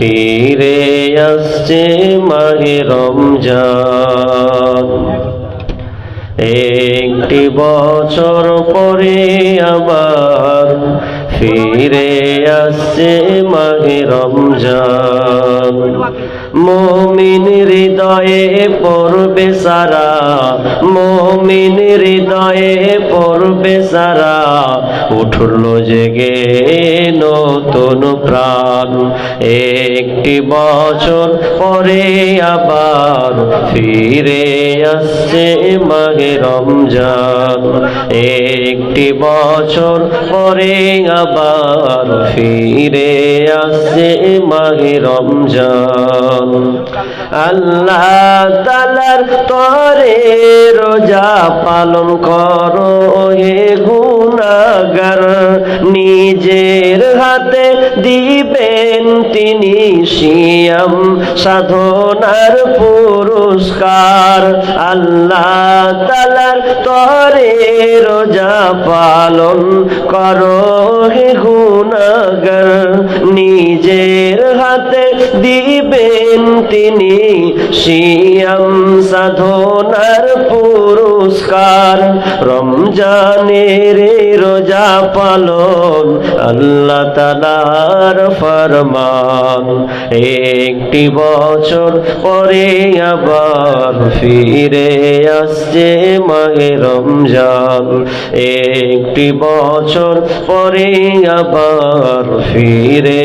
ফিরে আসছে মাহে রমজান। একটি বছর পরে আবার ফিরে আসছে মাহে রমজান। মুমিন হৃদয়ে পড়বে সারা, মুমিন হৃদয়ে পড়বে সারা, উঠল জেগে নতুন প্রাণ। একটি বছর পরে আবার ফিরে আসছে মাহে রমজান। একটি বছর পরে আবার ফিরে আসছে মাহে রমজান। আল্লাহ তাআলার তরে রোজা পালন করো হে গুনাহগার, নিজের হাতে দিবেন তিনি সিয়াম সাধনার পুরস্কার। আল্লাহ তাআলার তরে রোজা পালন করো হে গুনাহগার, নিজের হাতে দিবেন তিনি সিয়াম সাধনার পুরস্কার। রমজানের রোজা পালন আল্লাহ তাআলার ফরমান। একটি বছর পরে আবার ফিরে আসছে মাহে রমজান। একটি বছর পরে আবার ফিরে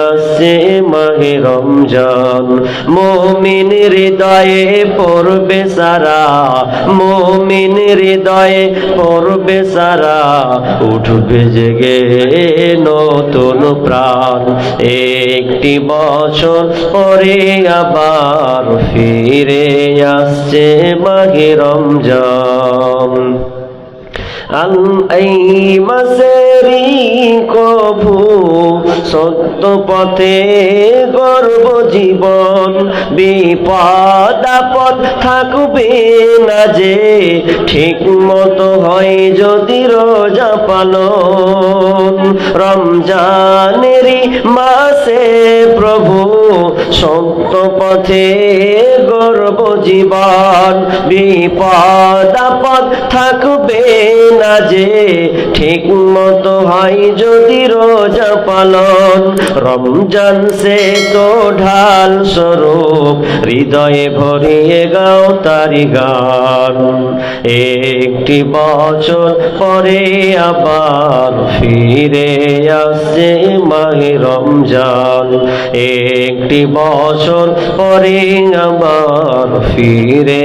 আসছে মাহে রমজান। মুমিন হৃদয়ে পড়বে সারা, মুমিন হৃদয়ে পড়বে সারা, উঠবে জেগে নতুন প্রাণ। একটি বছর পরে আবার ফিরে আসছে মাহে রমজান। এই মাসেরই কভু সত্য পথে গর্ব জীবন, বিপদ আপদ থাকবে না যে, ঠিক মতো হয় যদি রোজা পালন। রমজানেরই মাসে প্রভু সত্য পথে গর্ব জীবন, বিপদ আপদ থাকবে না যে, ঠিক মতো হয় যদি রোজা পালন। রমজান সে তো ঢাল স্বরূপ, হৃদয়ে ভরিয়ে গাও তারি গান। একটি বছর পরে আবার ফিরে আসছে মাহে রমজান। একটি বছর পরে আবার ফিরে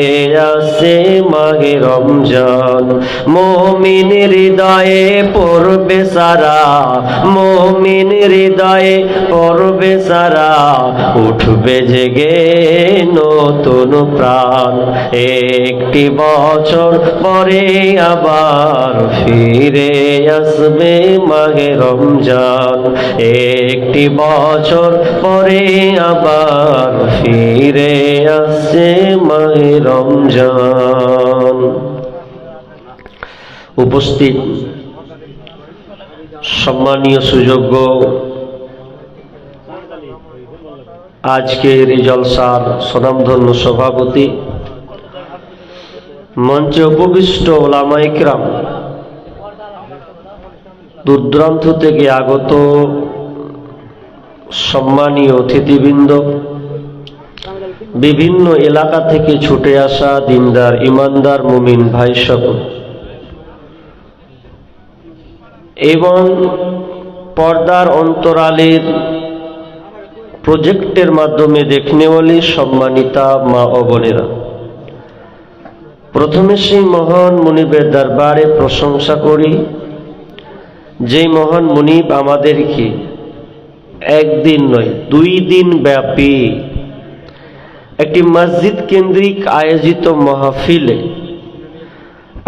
আসছে মাহে রমজান। মুমিন হৃদয়ে পড়বে সারা, মুমিন হৃদয়ে পড়বে সারা, উঠবে জেগে নতুন প্রাণ। একটি বছর পরে আবার ফিরে আসবে মাহে রমজান। একটি বছর পরে আবার ফিরে আসছে মাহে রমজান। উপস্থিত সম্মানীয় সুযোগ্য আজকের এই জলসার স্বনামধন্য সভাপতি, মঞ্চে উপবিষ্ট ওলামায়ে ইকরাম, দূরদূরান্ত থেকে আগত সম্মানীয় অতিথিবৃন্দ, বিভিন্ন এলাকা থেকে ছুটে আসা দিনদার ইমানদার মুমিন ভাই সকল, এবং পর্দার অন্তরালের প্রজেক্টের মাধ্যমে দেখনেওয়ালি সম্মানিতা মা ও বোনেরা, প্রথমে সেই মহান মুনিবের দরবারে প্রশংসা করি, যেই মহান মুনিব আমাদেরকে একদিন নয় 2 দিন ব্যাপী একটি মসজিদ কেন্দ্রিক আয়োজিত মাহফিলে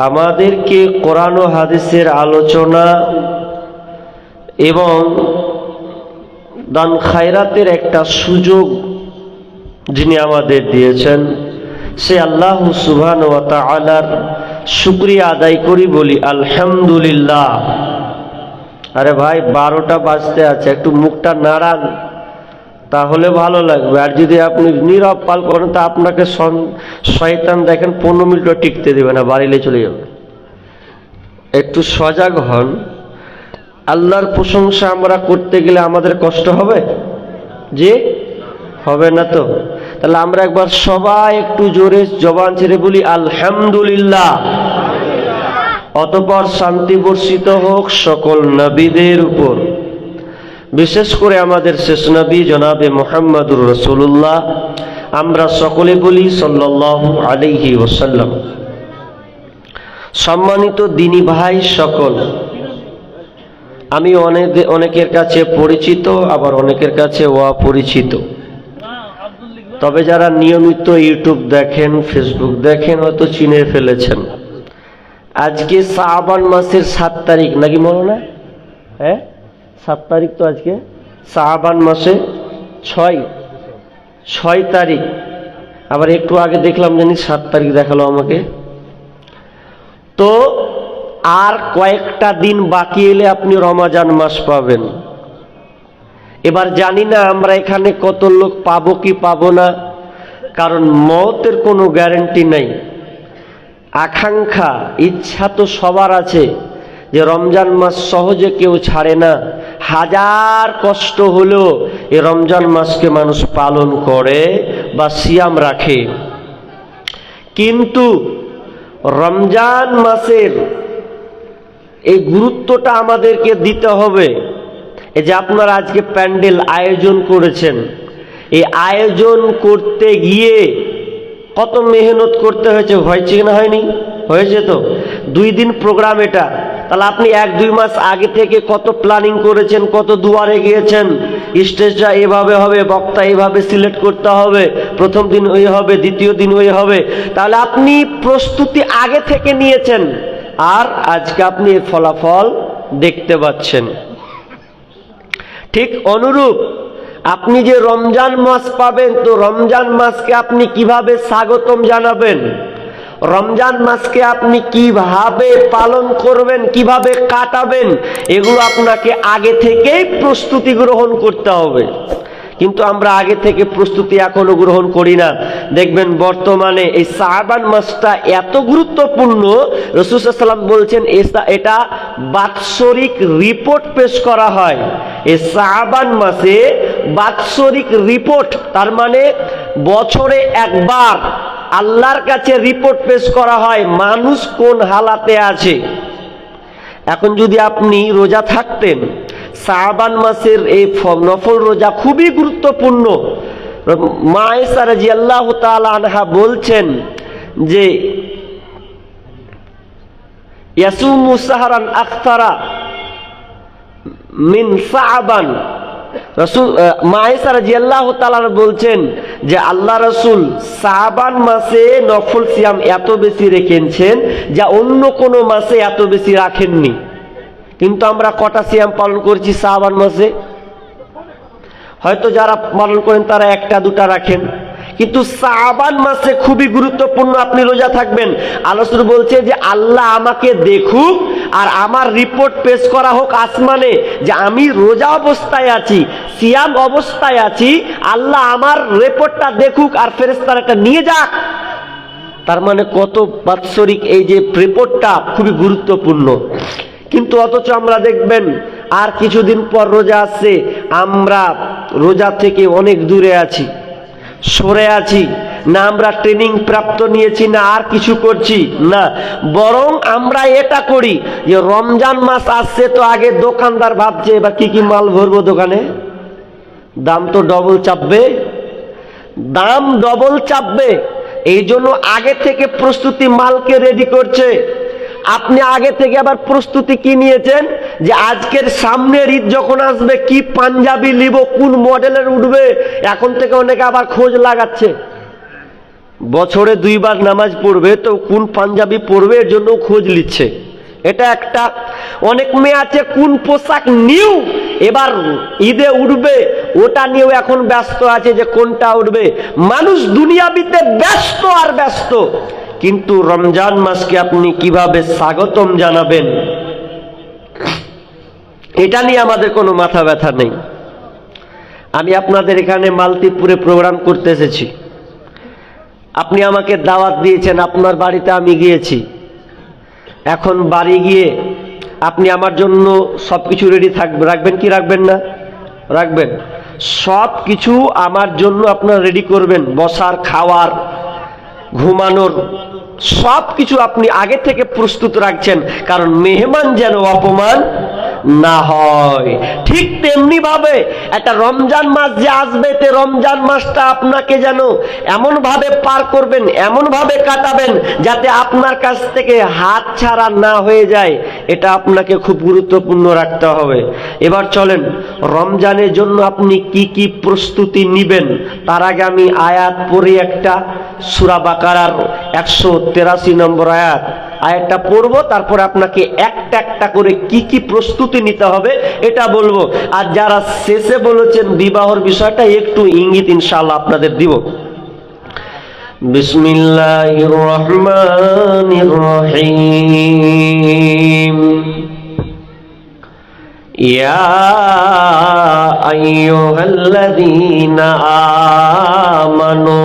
আমাদেরকে কোরআন ও হাদিসের আলোচনা এবং দান খায়রাতের একটা সুযোগ যিনি আমাদের দিয়েছেন, সে আল্লাহ সুবহানাহু ওয়া তাআলার শুকরিয়া আদায় করি, বলি আলহামদুলিল্লাহ। আরে ভাই 12টা বাজতে আছে, একটু মুখটা নাড়ান, তাহলে ভালো লাগবে। আর যদি আপনি নীরব পাল করেন তা আপনাকে শয়তান দেখেন 15 মিনিটও টিকতে দেবে না, বাড়িলে চলে যাবে। একটু সজাগ হন। আল্লাহর প্রশংসা আমরা করতে গেলে আমাদের কষ্ট হবে? যে হবে না তো। তাহলে আমরা একবার সবাই একটু জোরে জবান ছেড়ে বলি আলহামদুলিল্লাহ। অতঃপর শান্তি বর্ষিত হোক সকল নবীদের উপর, বিশেষ করে আমাদের শেষ নবী জনাবে মুহাম্মদুর রাসূলুল্লাহ। আমরা সকলে বলি সাল্লাল্লাহু আলাইহি ওয়াসাল্লাম। সম্মানিত দিনী ভাই সকল, আমি অনেকের কাছে পরিচিত, আবার অনেকের কাছে অপরিচিত। তবে যারা নিয়মিত ইউটিউব দেখেন, ফেসবুক দেখেন, হয়তো চিনে ফেলেছেন। আজকে শাবান মাসের 7 তারিখ নাকি মনে না? হ্যাঁ, 7 তারিখ তো আজকে। শাবান মাসে 6 তারিখ। আবার একটু আগে দেখলাম জানি 7 তারিখ দেখালো আমাকে। তো আর কয়েকটা দিন বাকি এলে আপনি রমজান মাস পাবেন। এবার জানি না আমরা এখানে কত লোক পাবো কি পাবো না, কারণ মওতের কোনো গ্যারান্টি নাই। আকাঙ্ক্ষা ইচ্ছা তো সবার আছে যে রমজান মাস সহজে কেউ ছাড়ে না। হাজার কষ্ট হলেও এই রমজান মাসকে মানুষ পালন করে বা সিয়াম রাখে। কিন্তু রমজান মাসের এই গুরুত্বটা আমাদেরকে দিতে হবে। এই যে আপনারা আজকে প্যান্ডেল আয়োজন করেছেন, এই আয়োজন করতে গিয়ে কত মেহনত করতে হয়েছে, হয়েছে কিনা হয়নি? হয়েছে তো। 2 দিন প্রোগ্রাম এটা। তাহলে আপনি 1-2 মাস আগে থেকে কত প্ল্যানিং করেছেন, কত দুয়ারে গিয়েছেন, স্টেজটা এভাবে হবে, বক্তা এভাবে সিলেক্ট করতে হবে, প্রথম দিন ওই হবে, দ্বিতীয় দিন ওই হবে। তাহলে আপনি প্রস্তুতি আগে থেকে নিয়েছেন, আর আজকে আপনি এর ফলাফল দেখতে পাচ্ছেন। ঠিক অনুরূপ আপনি যে রমজান মাস পাবেন, তো রমজান মাসকে আপনি কিভাবে স্বাগতম জানাবেন, রমজান মাসকে আপনি কিভাবে পালন করবেন, কিভাবে কাটাবেন, এগুলো আপনাকে আগে থেকেই প্রস্তুতি গ্রহণ করতে হবে। কিন্তু আমরা আগে থেকে প্রস্তুতি এখনো গ্রহণ করি না। দেখবেন বর্তমানে এই শাবান মাসটা এত গুরুত্বপূর্ণ, রাসূল সাল্লাল্লাহু আলাইহি ওয়াসাল্লাম বলছেন এটা বাৎসরিক রিপোর্ট পেশ করা হয়। এই শাবান মাসে বাৎসরিক রিপোর্ট, তার মানে বছরে একবার আল্লাহর কাছে রিপোর্ট পেশ করা হয় মানুষ কোন হালাতে আছে। এখন যদি আপনি রোজা থাকতেন, শাবান মাসের এই নফল রোজা খুবই গুরুত্বপূর্ণ। মা আয়েশা রাদিয়াল্লাহু তাআলা আনহা বলছেন যে ইয়াসুমু সাহরান আকতারা মিন শাবান। রাসূল মা আয়েশা রাদিয়াল্লাহু তাআলা বলছেন যে আল্লাহ রাসূল শাবান মাসে নফল সিয়াম এত বেশি রেখেছেন যা অন্য কোনো মাসে এত বেশি রাখেননি। কিন্তু আমরা কটা সিয়াম পালন করছি শাবান মাসে? হয়তো যারা পালন করেন তারা 1-2টা রাখেন, কিন্তু শাবান মাসে খুবই গুরুত্বপূর্ণ আপনি রোজা থাকবেন। আল্লাহ রাসূল বলছে যে আল্লাহ আমাকে দেখুক আর আমার রিপোর্ট পেশ করা হোক আসমানে যে আমি রোজা অবস্থায় আছি, সিয়াম অবস্থায় আছি, আল্লাহ আমার রিপোর্টটা দেখুক আর ফেরেশতারা এটা নিয়ে যাক। তার মানে কত বাৎসরিক এই যে রিপোর্টটা খুবই গুরুত্বপূর্ণ। কিন্তু অথচ আমরা দেখবেন আর কিছুদিন পর রোজা আসছে, আমরা রোজা থেকে অনেক দূরে আছি, সরে আছি। না আমরা ট্রেনিং প্রাপ্ত নিয়েছি, না আর কিছু করছি না, বরং আমরা এটা করি যে রমজান মাস আসছে তো আগে দোকানদার ভাবছে এবার কি কি মাল ভরবো দোকানে, দাম তো ডবল চাপবে, দাম ডবল চাপবে। এই জন্য আগে থেকে প্রস্তুতি মালকে রেডি করছে। আপনি আগে থেকে আবার প্রস্তুতি কি নিয়েছেন যে আজকের সামনের ঈদ যখন আসবে কি পাঞ্জাবি নিব, কোন মডেলের উঠবে, এখন থেকে অনেকে আবার খোঁজ লাগাচ্ছে। বছরে 2 বার নামাজ পড়বে তো কোন পাঞ্জাবি পরবে এর জন্য খোঁজ নিচ্ছে। এটা একটা। অনেক মেয়ে আছে কোন পোশাক নিউ এবার ঈদে উঠবে ওটা নিয়েও এখন ব্যস্ত আছে যে কোনটা উঠবে। মানুষ দুনিয়াবিতে ব্যস্ত আর ব্যস্ত, কিন্তু রমজান মাসকে আপনি কিভাবে স্বাগতম জানাবেন এটা নিয়ে আমাদের কোনো মাথা ব্যথা নেই। আমি আপনাদের এখানে মালতীপুরে প্রোগ্রাম করতে এসেছি, আপনি আমাকে দাওয়াত দিয়েছেন, আপনার বাড়িতে আমি গিয়েছি। এখন বাড়ি গিয়ে আপনি আমার জন্য সব কিছু রেডি রাখবেন কি রাখবেন না? রাখবেন। সব কিছু আমার জন্য আপনারা রেডি করবেন, বসার, খাওয়ার, ঘুমানোর সব কিছু আপনি আগে থেকে প্রস্তুত রাখছেন, কারণ মেহমান যেন অপমান না হয়। ঠিক তেমনি ভাবে একটা রমজান মাস যে আসবে, তে রমজান মাসটা আপনাকে যেন এমন ভাবে পার করবেন, এমন ভাবে কাটাবেন যাতে আপনার কাছ থেকে হাত ছাড়া না হয়ে যায়, এটা আপনাকে খুব গুরুত্বপূর্ণ রাখতে হবে। এবার চলেন রমজানের জন্য আপনি কি কি প্রস্তুতি নিবেন তার আগে আমি আয়াত পড়ে একটা সূরা বাকারার 183 নম্বর আয়াতটা পড়বো, তারপরে আপনাকে একটা একটা করে কি কি প্রস্তুতি নিতে হবে এটা বলবো। আর যারা শেষে বলেছেন বিবাহর বিষয়টা একটু ইঙ্গিত ইনশাআল্লাহ আপনাদের দিব। বিসমিল্লাহির রহমানির রহিম। ইয়া আইয়ুহাল্লাযীনা আমানু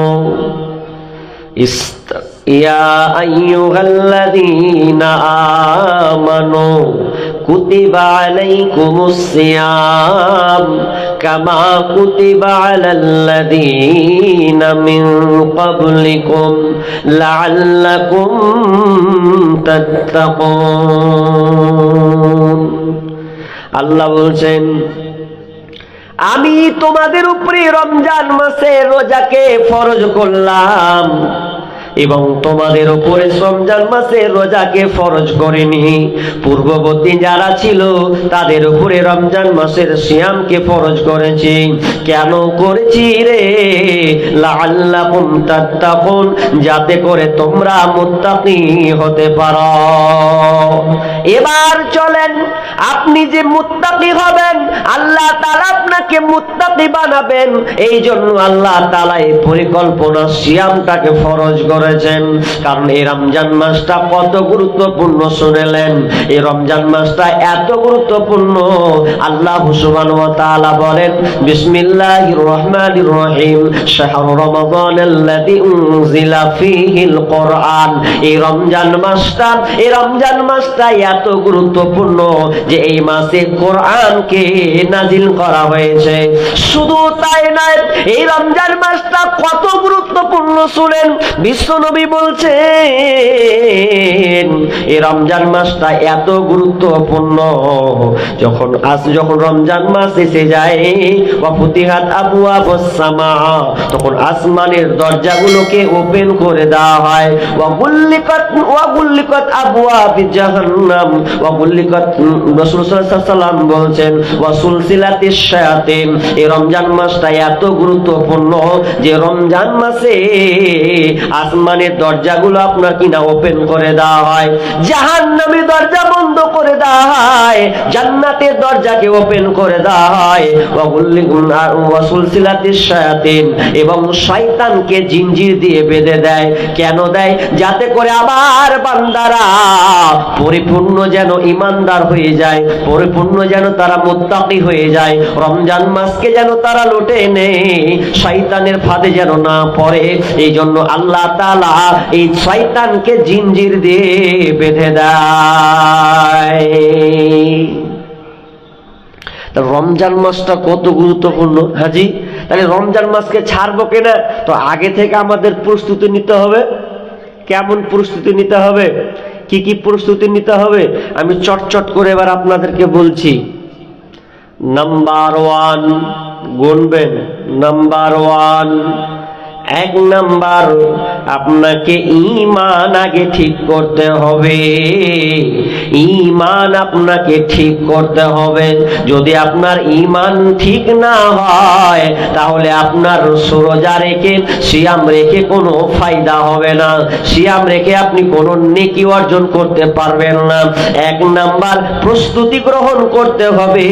يا أيها الذين آمنوا كتب عليكم الصيام كما كتب على الذين من قبلكم لعلكم تتقون। আল্লাহ বলছেন, আমি তোমাদের উপরে রমজান মাসে রোজাকে ফরজ করলাম এবং তোমাদের উপরে রমজান মাসে রোজাকে ফরজ করিনি। পূর্ববর্তী যারা ছিল তাদের উপরে রমজান মাসের সিয়ামকে ফরজ করেছি। কেন করেছি রে? লাআল্লাকুম তাত্তাকুন, যাতে করে তোমরা মুত্তাকি হতে পারো। এবার চলেন, আপনি যে মুত্তাকি হবেন, আল্লাহ তাআলা আপনাকে মুত্তাকি বানাবেন, এই জন্য আল্লাহ তাআলা এই পরিকল্পনা সিয়ামটাকে ফরজ করেছেন। কারণ এই রমজান মাসটা কত গুরুত্বপূর্ণ শুনেলেন। এই রমজান মাসটা এত গুরুত্বপূর্ণ, আল্লাহ সুবহানাহু ওয়া তাআলা বলেন, বিসমিল্লাহির রহমানির রহিম, শাহরু রমাদানাল্লাযী উনজিলা ফীহিল কুরআন। এই রমজান মাসটা এত গুরুত্বপূর্ণ যে এই মাসে কোরআনকে নাজিল করা হয়েছে। শুধু তাই নয়, এই রমজান মাসটা কত গুরুত্বপূর্ণ শুনেন। বিশ্বনবী বলছেন এই রমজান মাসটা এত গুরুত্বপূর্ণ, যখন রমজান মাস এসে যায়, ওয়া ফুতিহাত আবওয়াবুস সামা, তখন আসমানের দরজাগুলোকে ওপেন করে দেওয়া হয়। ওয়া গুল্লিকাত আবওয়াবি জাহান্নাম, ওয়া গুল্লিকাত, রাসূল সাল্লাল্লাহু আলাইহি ওয়াসাল্লাম বলছেন, ওয়া সুলসিলাতিশ শায়াতিন। এই রমজান মাসটা এত গুরুত্বপূর্ণ যে রমজান মাসে আসমানের দরজাগুলো আপনার কিনা ওপেন করে দেওয়া হয়, জাহান্নামের দরজা বন্ধ করে দেওয়া হয়, জান্নাতের দরজাকে ওপেন করে দেওয়া হয়। ওয়া সুলসিলাতিশ শায়াতিন, এবং শয়তানকে জিঞ্জির দিয়ে বেঁধে দেয়। কেন দেয়? যাতে করে আবার বান্দারা পরিপূর্ণ যেন ঈমানদার হয়ে যায়, পরিপূর্ণ যেন তারা মুত্তাকি হয়ে যায়, রমজান মাসকে যেন তারা লুটে নেয়, শয়তানের ফাঁদে যেন না পড়ে। এই জন্য আল্লাহ তাআলা এই শয়তানকে জিঞ্জির দিয়ে বেঁধে দেয়। রমজান মাসটা কত গুরুত্বপূর্ণ হাজি। তাহলে রমজান মাসকে ছাড়বো কিনা? তো আগে থেকে আমাদের প্রস্তুতি নিতে হবে। কেমন প্রস্তুতি নিতে হবে, কি কি প্রস্তুতি নিতে হবে আমি চটচট করে এবার আপনাদেরকে বলছি। নাম্বার 1 গুনবেন। নাম্বার 1, 1 নাম্বার, আপনাকে ঈমান আগে ঠিক করতে হবে। ঈমান আপনাকে ঠিক করতে হবে। যদি আপনার ঈমান ঠিক না হয় তাহলে আপনার রোজা রেখে, সিয়াম রেখে কোনো ফায়দা হবে না। সিয়াম রেখে আপনি কোনো নেকি অর্জন করতে পারবেন না। 1 নাম্বার, প্রস্তুতি গ্রহণ করতে হবে।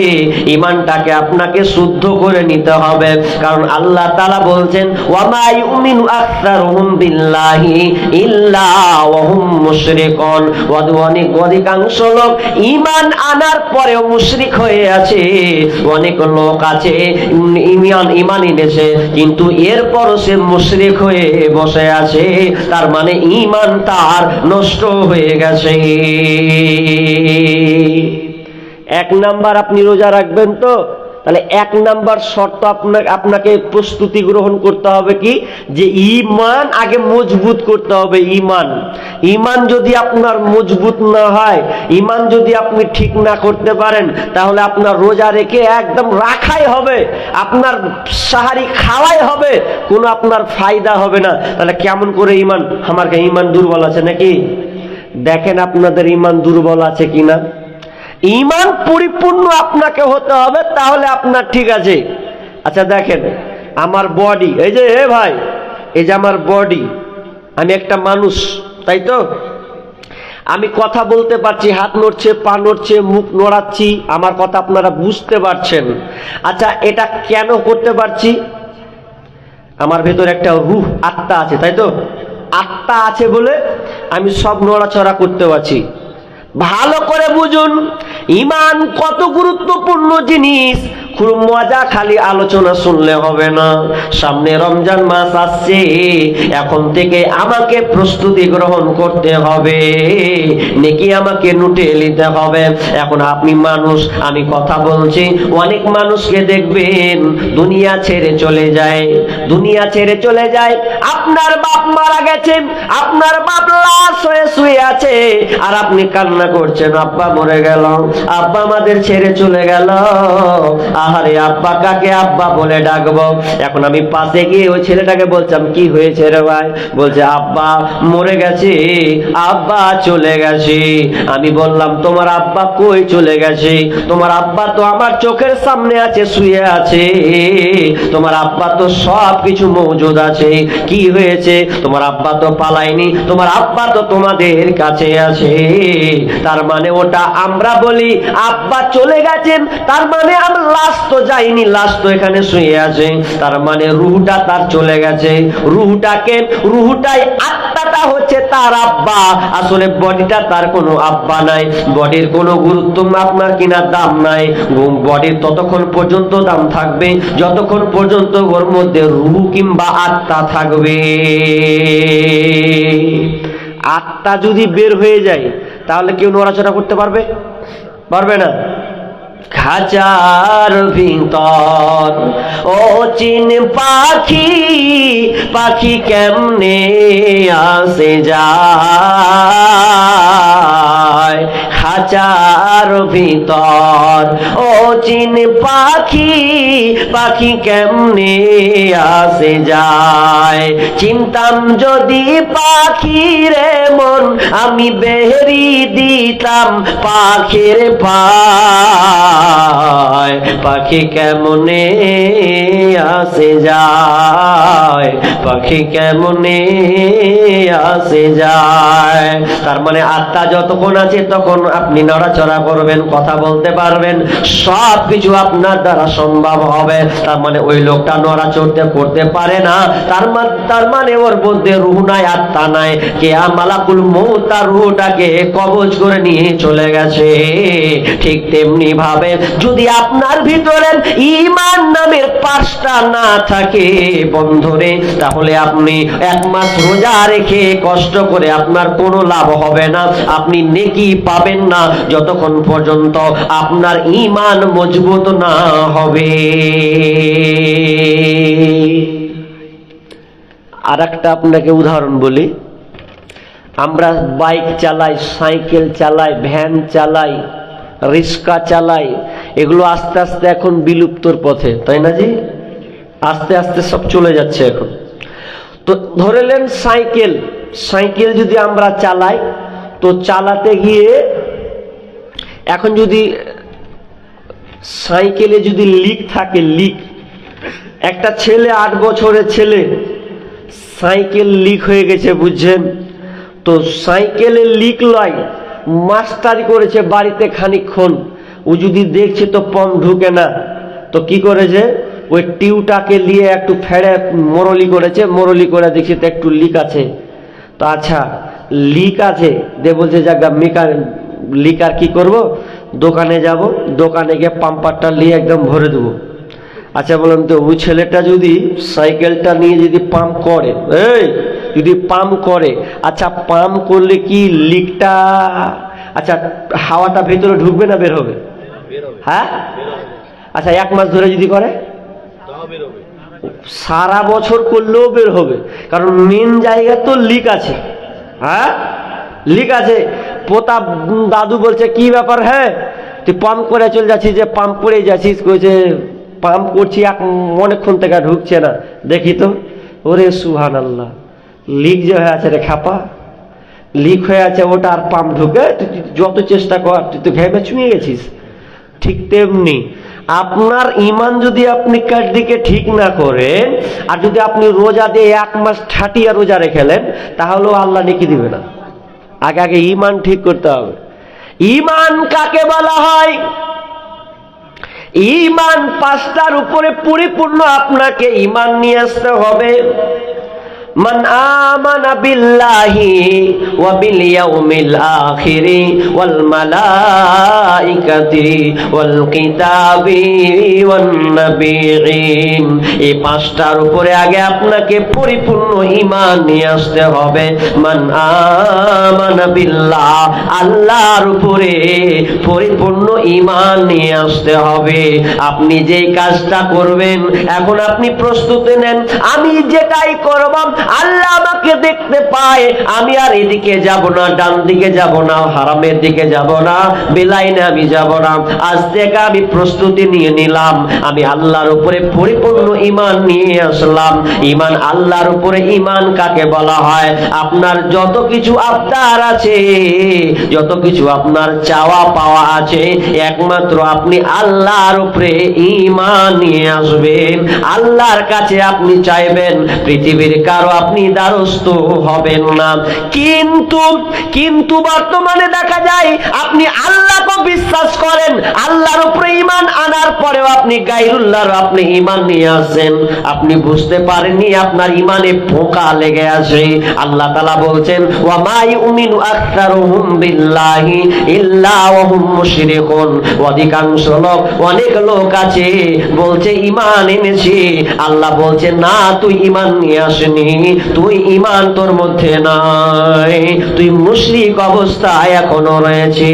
ঈমানটাকে আপনাকে শুদ্ধ করে নিতে হবে। কারণ আল্লাহ তাআলা বলছেন, ওয়ামা ইউমিনু আকসারুহুম বিল্লাহি ইল্লা ওয়া হুম মুশরিকুন। অধিকাংশ অধিকাংশ লোক ঈমান আনার পরেও মুশরিক হয়ে আছে, অনেক লোক আছে ঈমান এনেছে কিন্তু এরপরও সে মুশরিক হয়ে বসে আছে, তার মানে ঈমান তার নষ্ট হয়ে গেছে। এক নাম্বার আপনি রোজা রাখবেন তো, তাহলে এক নাম্বার শর্ত আপনাকে প্রস্তুতি গ্রহণ করতে হবে কি, যে ঈমান আগে মজবুত করতে হবে। ঈমান যদি আপনার মজবুত না হয়, ঈমান যদি আপনি ঠিক না করতে পারেন, তাহলে আপনার রোজা রেখে একদম রাখাই হবে, আপনার সাহারি খাওয়াই হবে, কোনো আপনার ফায়দা হবে না। তাহলে কেমন করে ঈমান? আমার ঈমান দুর্বল আছে নাকি? দেখেন আপনাদের ঈমান দুর্বল আছে কিনা। ঈমান পরিপূর্ণ আপনাকে হতে হবে, তাহলে আপনার ঠিক আছে। আচ্ছা দেখেন, আমার বডি, এই যে ভাই, এই যে আমার বডি, আমি একটা মানুষ, তাই তো? আমি কথা বলতে পারছি, হাত নড়ছে, পা নড়ছে, মুখ নড়াচ্ছি, আমার কথা আপনারা বুঝতে পারছেন। আচ্ছা, এটা কেন করতে পারছি? আমার ভেতর একটা রূহ, আত্মা আছে, তাই তো? আত্মা আছে বলে আমি সব নড়াচড়া করতে পারছি। ভালো করে বুঝুন, ঈমান কত গুরুত্বপূর্ণ জিনিস। খুব মজা খালি আলোচনা শুনলে হবে না। সামনে রমজান মাস আসছে, এখন থেকে আমাকে প্রস্তুতি গ্রহণ করতে হবে, নেকি আমাকে নুটে নিতে হবে। এখন আপনি মানুষ, আমি কথা বলছি, অনেক মানুষকে দেখবেন দুনিয়া ছেড়ে চলে যায়, দুনিয়া ছেড়ে চলে যায়। আপনার বাপ মারা গেছে, আপনার বাপ লাশ হয়ে শুয়ে আছে, আর আপনি কান্না করছেন, আব্বা মরে গেল, আব্বা আমাদের ছেড়ে চলে গেল। আহারে, আব্বা কাকে আব্বা বলে ডাকবো? এখন আমি পাশে গিয়ে ওই ছেলেটাকে বললাম, কি হয়েছে রে ভাই? বলছে আব্বা মরে গেছে, আব্বা চলে গেছে। আমি বললাম, তোমার আব্বা কই চলে গেছে? তোমার আব্বা তো আমার চোখের সামনে আছে, শুয়ে আছে, তোমার আব্বা তো সব কিছু মজুদ আছে। কি হয়েছে? তোমার আব্বা তো পালায়নি, তোমার আব্বা তো তোমাদের কাছে আছে। তার মানে ওটা আমরা বলি আব্বা চলে গেছেন, তার মানে আমার লাশ তো যায়নি, লাশ তো এখানে শুয়ে আছে, তার মানে রুহটা তার চলে গেছে। রুহটাই, আত্মাটা হচ্ছে তার আব্বা। আসলে বডিটা তার কোনো আব্বা নাই, বডির কোনো গুরুত্ব আপনার কিনা দাম নাই। বডির ততক্ষণ পর্যন্ত দাম থাকবে যতক্ষণ পর্যন্ত ওর মধ্যে রুহ কিংবা আত্মা থাকবে। আত্মা যদি বের হয়ে যায়, তাহলে কেউ নড়াচড়া করতে পারবে? পারবে না। খাঁচার ভিতর ও চিন পাখি, পাখি কেমনে আসে যায়। খাঁচার ভিতর ও চিন পাখি, পাখি কেমনে আসে যায়। চিনতাম যদি পাখিরে মন, আমি বেরি দিতাম পাখির পায়। পাখি কেমনে আসে যায়, পাখি কেমনে আসে যায়। তার মানে আত্মা যতক্ষণ আছে তখন আপনি নড়াচড়া করবেন, কথা বলতে পারবেন, সব কিছু আপনার দ্বারা সম্ভব হবে। তার মানে ওই লোকটা নড়াচড়া করতে পারে না, তার মানে ওর মধ্যে রূহ নাই, আত্মা নাই। কে মালাকুল মউত তার রূহটাকে কবজ করে নিয়ে চলে গেছে। ঠিক তেমনি ভাবে যদি আপনার ভিতরে ঈমান নামের পাঁচটা না থাকে বন্ধুরে, তাহলে আপনি এক মাস রোজা রেখে কষ্ট করে আপনার কোনো লাভ হবে না, আপনি নেকি পাবেন না যতক্ষণ পর্যন্ত আপনার ঈমান মজবুত না হবে। আর একটা আপনাকে উদাহরণ বলি, আমরা বাইক চালাই, সাইকেল চালাই, ভ্যান চালাই, রিক্সা চালাই, এগুলো আস্তে আস্তে এখন বিলুপ্তর পথে, তাই না জি? আস্তে আস্তে সব চলে যাচ্ছে এখন। তো ধরে নেন সাইকেল যদি আমরা চালাই, তো চালাতে গিয়ে এখন যদি সাইকেলে যদি লিক থাকে, লিক, একটা ছেলে 8 বছরের ছেলে, সাইকেল লিক হয়ে গেছে, বুঝছেন তো? সাইকেলের লিক লয়, মাস্টারি করেছে বাড়িতে খানিকক্ষণ, ও যদি দেখছে তো পাম্প ঢুকে না, তো কি করেছে, ওই টিউটাকে নিয়ে একটু ফেড়ে মরলি করেছে, মরলি করে দেখছে তো একটু লিক আছে। তো আচ্ছা লিক আছে দে, বলছে জায়গা লিক আর কি করব, দোকানে যাব, দোকানে গিয়ে পাম্পারটা নিয়ে একদম ভরে দেবো। আচ্ছা বলুন তো, ওই ছেলেটা যদি সাইকেলটা নিয়ে যদি পাম্প করে, যদি পাম্প করে, আচ্ছা পাম্প করলে কি লিকটা, আচ্ছা হাওয়াটা ভেতরে ঢুকবে না বের হবে? হ্যাঁ, আচ্ছা 1 মাস ধরে যদি করে, সারা বছর করলেও বের হবে, কারণ মেন জায়গা তো লিক আছে। হ্যাঁ, লিক আছে। প্রতাপ দাদু বলছে কি ব্যাপার, হ্যাঁ তুই পাম্প করে চলে যাচ্ছিস, যে পাম্প করে যাচ্ছিস, কইছে পাম্প করছি অনেকক্ষণ থেকে ঢুকছে না, দেখি তো। ওরে সুবহানাল্লাহ, লিক যে হয়ে আছে রে খাপা, লিক হয়ে আছে ওটা, আর পাম্প ঢুকে তুই যত চেষ্টা কর, তুই তো ঘেমে চুঁয়ে গেছিস। ঠিক তেমনি আপনার ইমান যদি আপনি দিকে ঠিক না করেন, আর যদি আপনি রোজা দিয়ে 1 মাস ঠাটিয়া রোজা রেখেলেন, তাহলেও আল্লাহ নেকি দিবে না। আগে আগে ইমান ঠিক করতে হবে। ইমান কাকে বলা হয়? ইমান 5টার উপরে পরিপূর্ণ আপনাকে ইমান নিয়ে আসতে হবে। মান আমানা বিল্লাহি ওয়া বিল ইয়াউমিল আখিরি ওয়াল মালাইকাতি ওয়াল কিতাবি ওয়ান নাবিয়িন, এই 5টার উপরে আগে আপনাকে পরিপূর্ণ ঈমান নিয়ে আসতে হবে। মান আমানা বিল্লাহ, আল্লাহর উপরে পরিপূর্ণ ঈমান নিয়ে আসতে হবে। আপনি যেই কাজটা করবেন, এখন আপনি প্রস্তুতি নেন, আমি যেটাই করব আল্লাহ আমাকে দেখতে পায়, আমি আর এদিকে যাব না, ডান দিকে যাব না, হারামের দিকে যাব না, বেলাইনে আমি যাব না। আজ থেকে আমি প্রস্তুতি নিয়ে নিলাম, আমি আল্লাহর উপরে পরিপূর্ণ ঈমান নিয়ে আসলাম। ঈমান, আল্লাহর উপরে ঈমান কাকে বলা হয়? আপনার যত কিছু আবদার আছে, যত কিছু আপনার চাওয়া পাওয়া আছে, একমাত্র আপনি আল্লাহর উপরে ঈমান নিয়ে আসবেন, আল্লাহর কাছে আপনি চাইবেন, পৃথিবীর কারো আপনি দ্বারস্থ হবেন না। কিন্তু বর্তমানে দেখা যায় আপনি আল্লাহকে বিশ্বাস করেন, আল্লাহর উপরে ঈমান আনার পরেও আপনি গায়রুল্লাহর আপনি ঈমান নিয়ে আসেন, আপনি বুঝতে পারেননি আপনার ঈমানে পোকা লেগে আছে। আল্লাহ তাআলা বলছেন, ওয়া মা ইউমিনু আকতারুহুম বিল্লাহি ইল্লা ওয়া হুম মুশরিকুন। অধিকাংশ লোক, অনেক লোক আছে বলছে ঈমান এনেছি, আল্লাহ বলছে না, তুই ঈমান নিয়ে আসেনি, তুই ঈমান তোর মধ্যে নাই, তুই মুশরিক অবস্থায় এখনো রয়েছিস।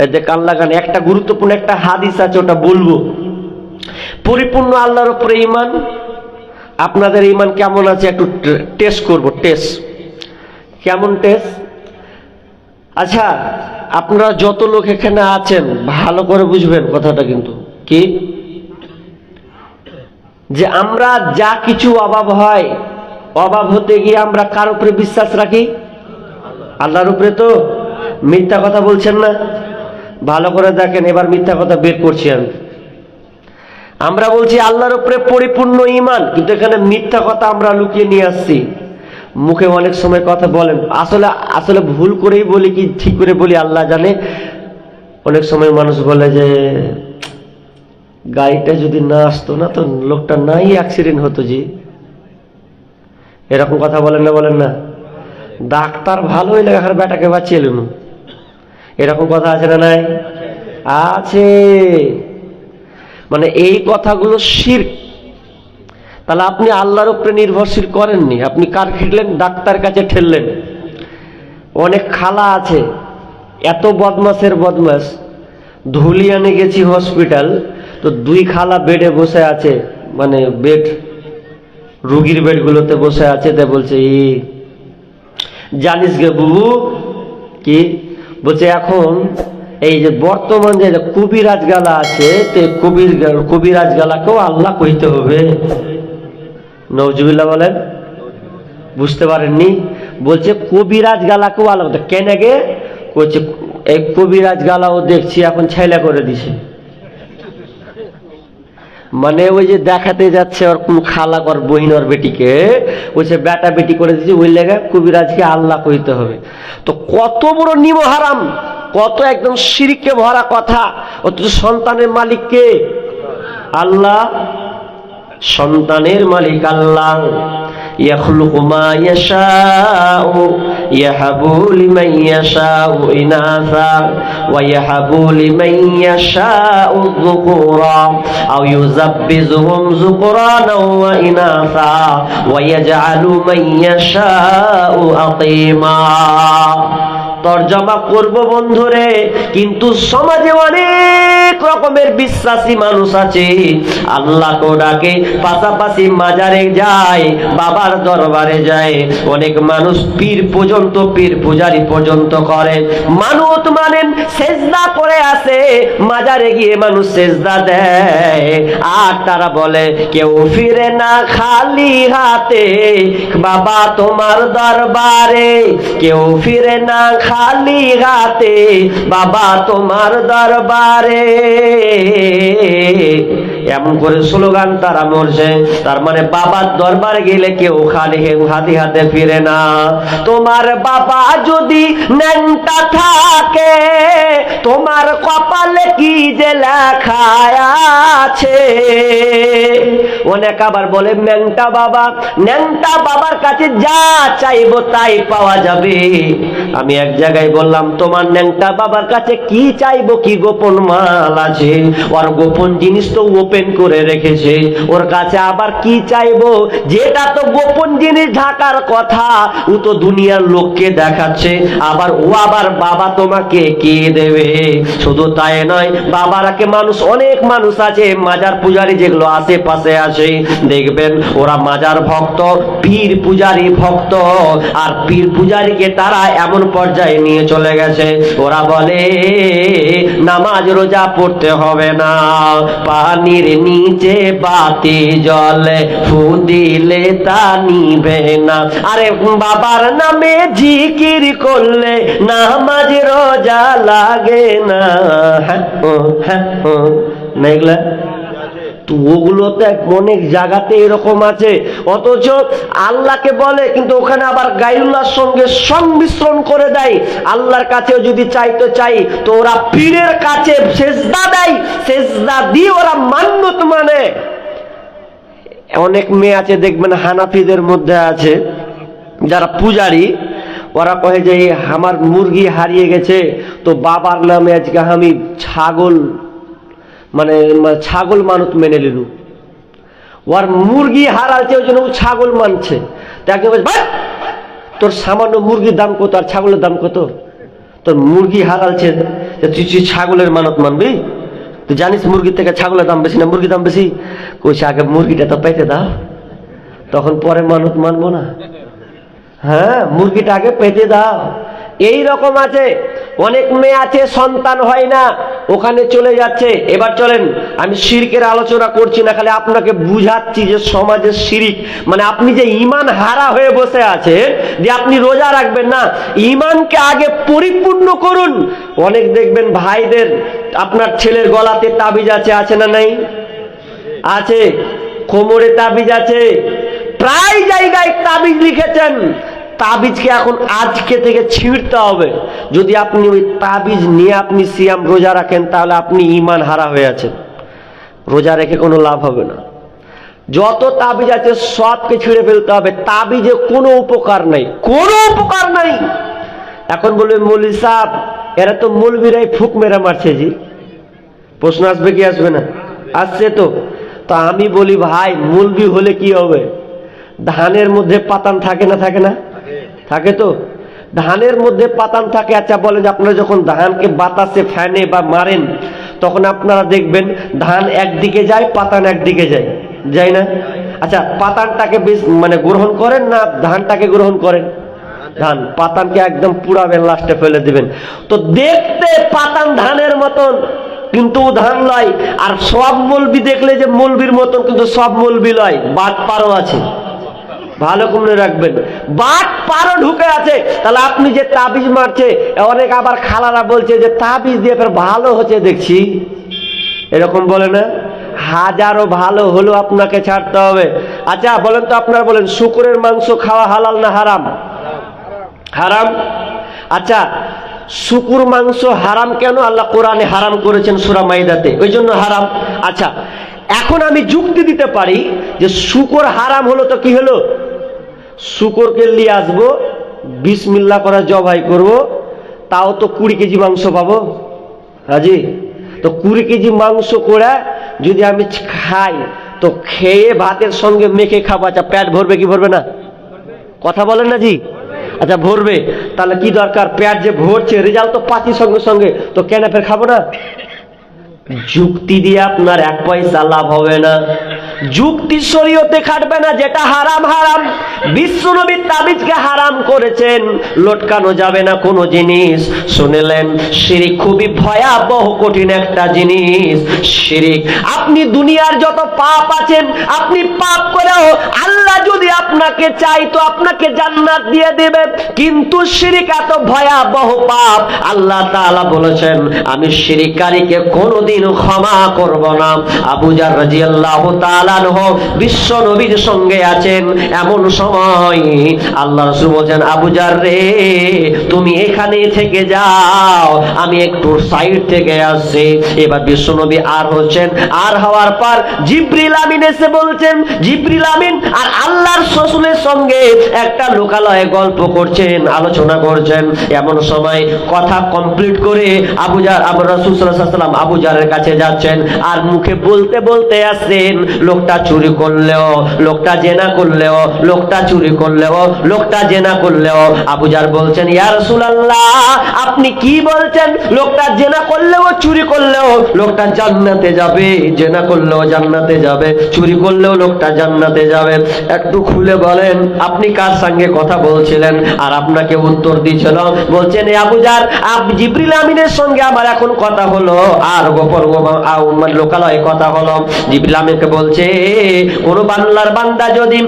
এই যে কান লাগান, একটা গুরুত্বপূর্ণ একটা হাদিস আছে, ওটা বলবো। পরিপূর্ণ আল্লাহর উপরে ঈমান। আপনাদের ঈমান কেমন আছে একটু টেস্ট করব। টেস্ট কেমন টেস্ট? আচ্ছা, আপনারা যত লোক এখানে আছেন ভালো করে বুঝবেন কথাটা, কিন্তু কি যে আমরা যা কিছু অভাব হয়, অভাব হতে গিয়ে আমরা কার উপরে বিশ্বাস রাখি? আল্লাহর উপরে। তো মিথ্যা কথা বলছেন না? ভালো করে দেখেন, এবার মিথ্যা কথা বের করছি আমি। আমরা বলছি আল্লাহর উপরে পরিপূর্ণ ঈমান, কিন্তু এখানে মিথ্যা কথা আমরা লুকিয়ে নিয়ে আসছি। মুখে অনেক সময় কথা বলেন, আসলে ভুল করেই বলি কি ঠিক করে বলি আল্লাহ জানে। অনেক সময় মানুষ বলে যে গাড়িটা যদি না আসতো না তো লোকটা নাই অ্যাক্সিডেন্ট হতো জি, এরকম কথা বলেন না? বলেন না? ডাক্তার ভালো হইলে আর বেটাকে বাঁচিয়ে এলুন, এরকম কথা আছে না? নাই? আছে। মানে এই কথাগুলো শিরক। তাহলে আপনি আল্লাহর উপরে নির্ভরশীল করেননি, আপনি কার খেললেন? ডাক্তার কাছে ঠেললেন। অনেক খালা আছে এত বদমাসের বদমাস, ধুলিয়ানে গেছি হসপিটাল, তো 2 খালা বেডে বসে আছে, মানে বেড, রুগীর বেডগুলোতে বসে আছে। তাই বলছে, জানিস গে বুবু কি বলছে, এখন এই যে বর্তমান যে কবিরাজ গালা আছে, কবিরাজ গালাকেও আল্লাহ কইতে হবে। নওজুবিল্লাহ বলেন। বুঝতে পারেননি? বলছে কবিরাজ গালাকেও আল্লাহ। কেন গে? বলছে এই কবিরাজ গালাও দেখছি এখন ছেলে করে দিছে। মানে ওই যে দেখাতে যাচ্ছে ওর কোন খালা কর বহিন ওর বেটিকে, বলছে বেটা বেটি করে দিচ্ছে, ওই লেগে কবিরাজকে আল্লাহ কইতে হবে। তো কত বড় নিম হারাম, কত একদম শিরকে ভরা কথা। অথচ সন্তানের মালিক কে? আল্লাহ। সন্তানের মালিক আল্লাহ। ইয়াখলুকু মা ইয়াশাউ ইয়াহাবু লিমান ইয়াশাউ ইনাসা ওয়া ইয়াহাবু লিমান ইয়াশাউ যুকুরা আও ইউযাব্বিজুহুম যুকরানা ওয়া ইনাসা ওয়া ইয়াজআলু মান ইয়াশাউ আকিমা। তরজমা করব বন্ধুরে, কিন্তু সমাজে অনেক রকমের বিশ্বাসী মানুষ আছে, আল্লাহকে ডাকে পাশাপাশি মাজারে যায়, বাবার দরবারে যায়। অনেক মানুষ পীর পর্যন্ত, পীর পূজারি পর্যন্ত করে, মানত মানেন, সেজদা করে আসে, মাজারে গিয়ে মানুষ সেজদা দেয়। আর তারা বলে কেউ ফিরে না খালি হাতে বাবা তোমার দরবারে, কেউ ফিরে না খালি হাতে বাবা তোমার দরবারে। এমন করে স্লোগান তারা মরছে। তার মানে বাবার দরবারে গেলে কেউ খালি হাতে ফিরে না। তোমার বাবা যদি ন্যাংটা থাকে, তোমার কপালে কি যে লেখা আছে। অনেক আবার বলে ন্যাংটা বাবা, ন্যাংটা বাবার কাছে যা চাইবো তাই পাওয়া যাবে। আমি এক জায়গায় বললাম, তোমার ন্যাংটা বাবার কাছে কি চাইবো, কি গোপন মাল আছে? ওর গোপন জিনিস তো ওপেন করে রেখেছে, ওর কাছে আবার কি চাইবো? যেটা তো গোপন জিনিস ঢাকার কথা, ও তো দুনিয়ার লোককে দেখাচ্ছে। আবার ও আবার বাবা তোমাকে কি দেবে? শুধু তাই নয়, বাবারাকে মানুষ, অনেক মানুষ আছে মাজার পূজারি যেগুলো আশেপাশে আছে, দেখবেন ওরা মাজার ভক্ত, পীর পূজারি ভক্ত। আর পীর পূজারিকে তারা এমন পর্যায়ে নিয়ে চলে গেছে, ওরা বলে নামাজ রোজা পড়তে হবে না, পানির নিচে বাতি জলে ফু দিলে তা নিবে না। আরে বাবার নামে জিকির করলে নামাজ রোজা লাগে না। মেঘলা তো ওগুলো তো অনেক জায়গাতে এরকম আছে, অথচ আল্লাহকে বলে কিন্তু ওখানে আবার গায়রুল্লাহর সঙ্গে সংমিশ্রণ করে দেয়। আল্লাহর কাছেও যদি চাইতে চাই তো ওরা পীরের কাছে সেজদা দেয়, সেজদা দিয়ে ওরা মান্যত মানে। অনেক মেয়ে আছে দেখবেন হানাফিদের মধ্যে আছে যারা পূজারি, ওরা কহে যে আমার মুরগি হারিয়ে গেছে, তো বাবার নামে আজকে আমি ছাগল মানত মেনে নিলু। ওর মুরগি হারালছে ওই জন্য ও ছাগল মানছে। তাকে বলছে ভাই তোর সামান্য মুরগির দাম কত আর ছাগলের দাম কত? তোর মুরগি হারালছে, তুই ছাগলের মানত মানবি? তুই জানিস মুরগির থেকে ছাগলের দাম বেশি না মুরগির দাম বেশি? কইছে আগে মুরগিটা তো পেতে দাও, তখন পরে মানত মানবো না। হ্যাঁ, মুরগিটা আগে পেতে দাও। এই রকম আছে। অনেক মেয়ে আছে সন্তান হয় না, ওখানে চলে যাচ্ছে। এবার চলেন, আমি শিরকের আলোচনা করছি না, খালি আপনাকে বুঝাচ্ছি যে সমাজের শিরিক মানে আপনি যে ঈমান হারা হয়ে বসে আছেন, যে আপনি রোজা রাখবেন না, ঈমানকে আগে পরিপূর্ণ করুন। অনেক দেখবেন ভাইদের আপনার ছেলের গলাতে তাবিজ আছে না নাই? আছে। কোমরে তাবিজ আছে, প্রায় জায়গায় তাবিজ লিখেছেন। তাবিজকে এখন আজকে থেকে ছিঁড়তে হবে। যদি আপনি ওই তাবিজ নিয়ে আপনি সিয়াম রোজা রাখেন, তাহলে আপনি ঈমান হারা হয়ে আছেন, রোজা রেখে কোনো লাভ হবে না। যত তাবিজ আছে সবকে ছিঁড়ে ফেলতে হবে। তাবিজে কোনো উপকার নাই, কোনো উপকার নাই। এখন বলবে মৌলভী সাহেব এরা তো মৌলভীরাই ফুক মেরা মারছে। জি, প্রশ্ন আসবে কি আসবে না? আসছে তো। তো আমি বলি ভাই, মৌলভী হলে কি হবে? ধানের মধ্যে পাতান থাকে না? থাকে না? থাকে তো। ধানের মধ্যে পাতান থাকে। আচ্ছা বলেন, আপনারা যখন ধানকে বাতাসে ফ্যানে বা মারেন, তখন আপনারা দেখবেন ধান একদিকে যায়, পাতান একদিকে যায়, যায় না? আচ্ছা, পাতানটাকে বেশ গ্রহণ করেন না ধানটাকে গ্রহণ করেন? ধান। পাতানকে একদম পুড়াবেন, লাস্টে ফেলে দিবেন। তো দেখতে পাতান ধানের মতন, কিন্তু ধান লয়। আর সব মৌলবি দেখলে যে মৌলবির মতন, কিন্তু সব মৌলবি লয়, বাট পারও আছে। ভালো করে রাখবেন, বাট পারও ঢুকে আছে। তাহলে আপনি যে তাবিজ মারছে, অনেক আবার খালারা বলছে যে তাবিজ দিয়ে ফের ভালো হচ্ছে দেখছি, এরকম বলে না? হাজারো ভালো হলো আপনাকে ছাড়তে হবে। আচ্ছা বলেন তো, আপনারা বলেন শুকরের মাংস খাওয়া হালাল না হারাম? হারাম। আচ্ছা, শুকুর মাংস হারাম কেন? আল্লাহ কোরআনে হারাম করেছেন সূরা মাইদাতে, ওই জন্য হারাম। আচ্ছা, এখন আমি যুক্তি দিতে পারি যে শুকর হারাম হলো তো কি হলো? শুকরকে নিয়ে আসবো, বিসমিল্লাহ করে জবাই করব, তাও তো 20 কেজি মাংস পাবো হাজি। তো 20 কেজি মাংস করে যদি আমি খাই, তো খেয়ে ভাতের সঙ্গে মেখে খাবো, আচ্ছা পেট ভরবে কি ভরবে না? কথা বলেন না জি? আচ্ছা ভরবে, তাহলে কি দরকার? পেট যে ভরছে, রেজাল্ট তো পাচ্ছি সঙ্গে সঙ্গে, তো কেন ফের খাবো না? যুক্তি দিয়ে আপনার 1 পয়সা লাভ হবে না, যুক্তি শরীয়তে খাটবে না। যেটা হারাম হারাম, বিশ্বনবী তাবিজকে হারাম করেছেন, লটকানো যাবে না কোনো জিনিস। শুনলেন, শিরিক খুবই ভয়াবহ কঠিন একটা জিনিস। শিরিক, আপনি দুনিয়ার যত পাপ আছেন, আপনি পাপ করেও আল্লাহ যদি আপনাকে চাই তো আপনাকে জান্নাত দিয়ে দেবে, কিন্তু শিরিক এত ভয়াবহ পাপ, আল্লাহ তাআলা বলেছেন আমি শিরিককারীকে কোনোদিন ক্ষমা করব না। আবু জার রাদিয়াল্লাহু তাআলা আনহু বিশ্ব নবীর সঙ্গে আছেন, এমন সময় আল্লাহ রাসূল বলেন, আবু জার রে, তুমি এখানে থেকে যাও, আমি একটু সাইড থেকে আসছি। এবার বিশ্ব নবী আর হচ্ছেন, আর হওয়ার পর জিবরিল আমিন এসে বলছেন, জিবরিল আমিন আর আল্লাহর রাসূলের সঙ্গে একটা লোকালয়ে গল্প করছেন, আলোচনা করছেন। এমন সময় কথা কমপ্লিট করে আবু জার, রাসূল সাল্লাল্লাহু আলাইহি ওয়াসাল্লাম আবু জারের কাছে যাচ্ছেন, আর মুখে বলতে বলতে আসছেন, লোকটা চুরি করলেও, লোকটা জেনা করলেও, লোকটা চুরি করলেও, লোকটা জেনা করলেও। আবু জার বলছেন, ইয়া রাসূলুল্লাহ, আপনি কি বলছেন? লোকটা জেনা করলেও চুরি করলেও লোকটা জান্নাতে যাবে, জেনা করলেও জান্নাতে যাবে, চুরি করলেও লোকটা জান্নাতে যাবে। একটু খুলে বলেন, আপনি কার সঙ্গে কথা বলছিলেন আর আপনাকে উত্তর দিয়েছিল? বলছেন, আবু জার, জিবরিল আমিনের সঙ্গে আমার এখন কথা হলো, আর গোপন লোকালয়ে কথা হলো। জিবরিল আমিনকে বলছে, কোন বাংলার বান্দা যদি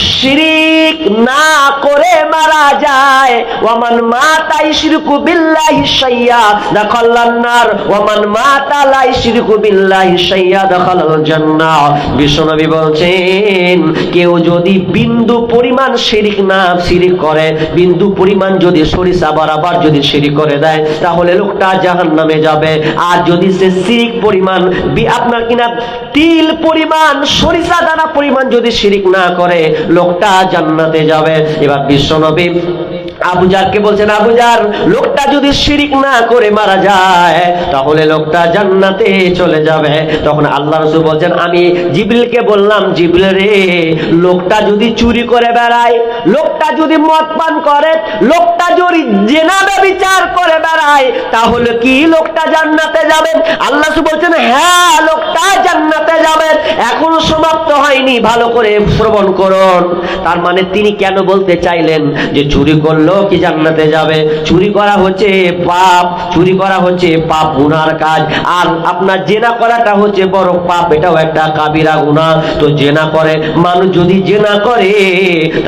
শিরিক না করে মারা যায়, ওয়ামান মাতা ইশরিকু বিল্লাহি শাইয়া দাখালান নার, ওয়ামান মাতা লা ইশরিকু বিল্লাহি শাইয়া দাখালাল জান্নাহ। বিশ্বনবী বলছেন, কেউ যদি বিন্দু পরিমাণ শিরিক করে, বিন্দু পরিমাণ যদি সরিষা বরাবর যদি শিরিক করে দেয়, তাহলে লোকটা জাহান্নামে যাবে। আর যদি সে শিরিক পরিমাণ, আপনার কিনা তিল পরিমাণ, সরিষা দানা পরিমাণ যদি শিরিক না করে, লোকটা জান্নাতে যাবে। এবার বিশ্বনবী আবু জারকে বলছেন, আবু জার, লোকটা যদি শিরিক না করে মারা যায়, তাহলে লোকটা জান্নাতে চলে যাবে। তখন আল্লাহ রাসূল বলছেন, আমি জিবরিলকে বললাম, জিবরিল রে, লোকটা যদি চুরি করে বেড়ায়, লোকটা যদি মদ পান করে, লোকটা যদি জিনা ব্যভিচার করে বেড়ায়, তাহলে কি লোকটা জান্নাতে যাবে? আল্লাহ রাসূল বলছেন, হ্যাঁ, লোকটা জান্নাতে যাবে। এখনো সমাপ্ত হয়নি, ভালো করে শ্রবণ করুন। তার মানে তিনি কেন বলতে চাইলেন যে চুরি করলো কি জান্নাতে যাবে? চুরি করা হচ্ছে পাপ, চুরি করা হচ্ছে পাপ, গুনার কাজ। আর আপনার জেনা করাটা হচ্ছে বড় পাপ, এটাও একটা কাবিরা গুনাহ। তো জেনা করে মানুষ, যদি জেনা করে,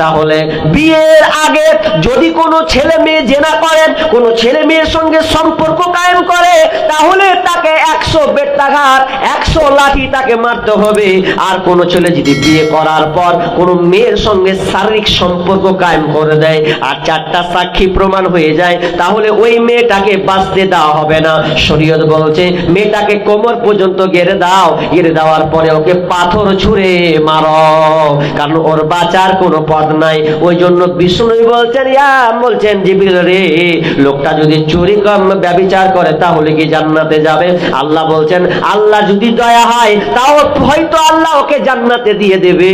তাহলে বিয়ের আগে যদি কোনো ছেলে মেয়ে জেনা করেন, কোনো ছেলে মেয়ের সঙ্গে সম্পর্ক কায়েম করে, তাহলে তাকে 100 বেত্রাঘাত, 100 লাঠি তাকে মারতে হবে। আর কোনো ছেলে যদি বিয়ে করার পর কোনো মেয়ের সঙ্গে শারীরিক সম্পর্ক কায়েম করে দেয়, আর 4টা সাক্ষী প্রমাণ হয়ে যায়, তাহলে ওই মেয়েটাকে বাঁচতে দেওয়া হবে না। শরীয়ত বলছে, মেয়েটাকে কোমর পর্যন্ত গেড়ে দাও, গেড়ে দেওয়ার পরে ওকে পাথর ছুঁড়ে মারো, কারণ ওর বাঁচার কোনো পথ নাই। ওই জন্য বিষ্ণু বলছেন, বলছেন জিবরিল রে, লোকটা যদি চুরি ব্যভিচার করে, তাহলে কি জান্নাতে যাবে? আল্লাহ বলছেন, আল্লাহ যদি দয়া হয়, তাও হয়তো আল্লাহ ওকে জান্নাতে দিয়ে দেবে,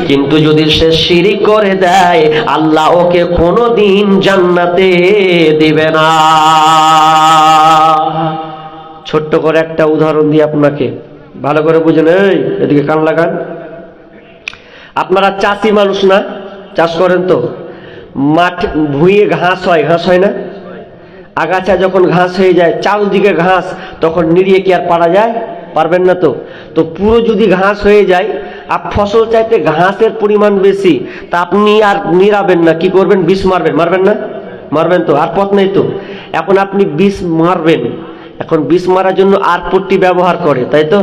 কিন্তু যদি সে শিরিক করে দেয়, আল্লাহ ওকে কোনোদিন জান্নাতে দিবে না। ছোট্ট করে একটা উদাহরণ দিই আপনাকে, ভালো করে বুঝেন। এই এদিকে কান লাগান। আপনারা চাষি মানুষ না? চাষ করেন তো? মাঠ ভুঁইয়ে ঘাস হয়, ঘাস হয় না? আগাছা যখন ঘাস হয়ে যায়, চারদিকে ঘাস, তখন নিড়িয়ে কি আর পারা যায়? পারবেন না তো। তো পুরো যদি ঘাস হয়ে যায়, আর ফসল চাইতে ঘাসের পরিমাণ বেশি, তা আপনি আর নিড়াবেন না, কি করবেন? বিষ মারবেন, মারবেন না? মারবেন তো, আর পথ নেই তো। এখন আপনি বিষ মারবেন, এখন বিষ মারার জন্য আর পট্টি ব্যবহার করে, তাই তো?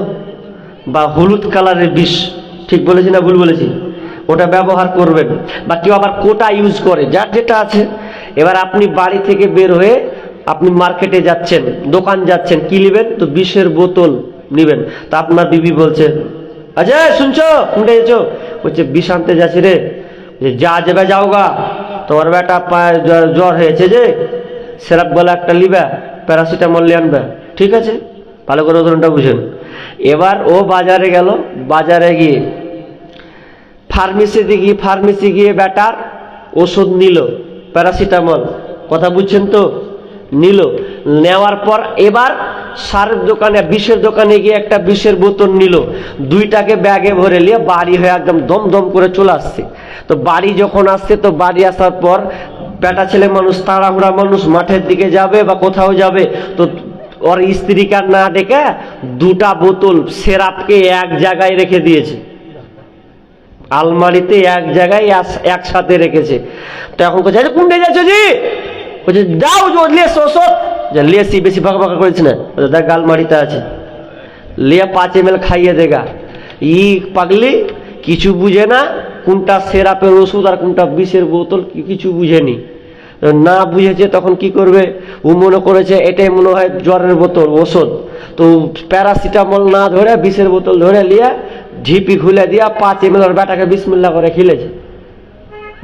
বা হলুদ কালারের বিষ, ঠিক বলেছি না ভুল বলেছি? ওটা ব্যবহার করবেন। বা কেউ আবার কোটা ইউজ করে, যার যেটা আছে। এবার আপনি বাড়ি থেকে বের হয়ে আপনি মার্কেটে যাচ্ছেন, দোকান যাচ্ছেন, কি নেবেন? তো বিষের বোতল নিবেন। তা আপনার বিবি বলছে, আচ্ছা শুনছো, কোনটা এসো? বলছে, বিষ আনতে যাচ্ছি রে। যে যা যাবে যাওগা, তোমার বেটা জ্বর হয়েছে যে সিরাপ বলে একটা লিবা, প্যারাসিটামল লিয়ে আনবে। ঠিক আছে, ভালো করে উদাহরণটা বুঝেন। এবার ও বাজারে গেল, বাজারে গিয়ে ফার্মেসি গিয়ে বেটার ওষুধ নিল, প্যারাসিটামল, কথা বুঝছেন তো? নিল, নেওয়ার পর এবার সারের দোকানে, বিষের দোকানে গিয়ে একটা বিষের বোতল নিল, দুইটাকে ব্যাগে ভরে নিয়ে বাড়ি হয়ে একদম দম করে চলে আসছে। তো বাড়ি যখন আসছে, তো বাড়ি আসার পর বেটা ছেলে মানুষ, তাড়াহুড়া মানুষ, মাঠের দিকে যাবে বা কোথাও যাবে, তো ওর স্ত্রীকে না ডেকে দুটা বোতল সিরাপকে এক জায়গায় রেখে দিয়েছে, আলমারিতে এক জায়গায় একসাথে রেখেছে। তো এখন কোথায় কোনটা যাচ্ছ জি? বলছে দাও লিয়েছ ওষুধ, লিয়েছি, বেশি ফাঁকা ফাঁকা করেছি না, দেখ আলমারিতে আছে, লিয়া 5 ml খাইয়ে দেগা। ই পাগলি কিছু বুঝে না, কোনটা সিরাপের ওষুধ আর কোনটা বিষের বোতল কিছু বুঝেনি। না বুঝেছে তখন কি করবে, ও মনে করেছে এটাই মনে হয় জ্বরের বোতল ওষুধ, তো প্যারাসিটামল না ধরে বিষের বোতল ধরে লিয়া ঝিপি খুলে দিয়া 5 ml বেটাকে বিসমিল্লাহ করে খেলেছে,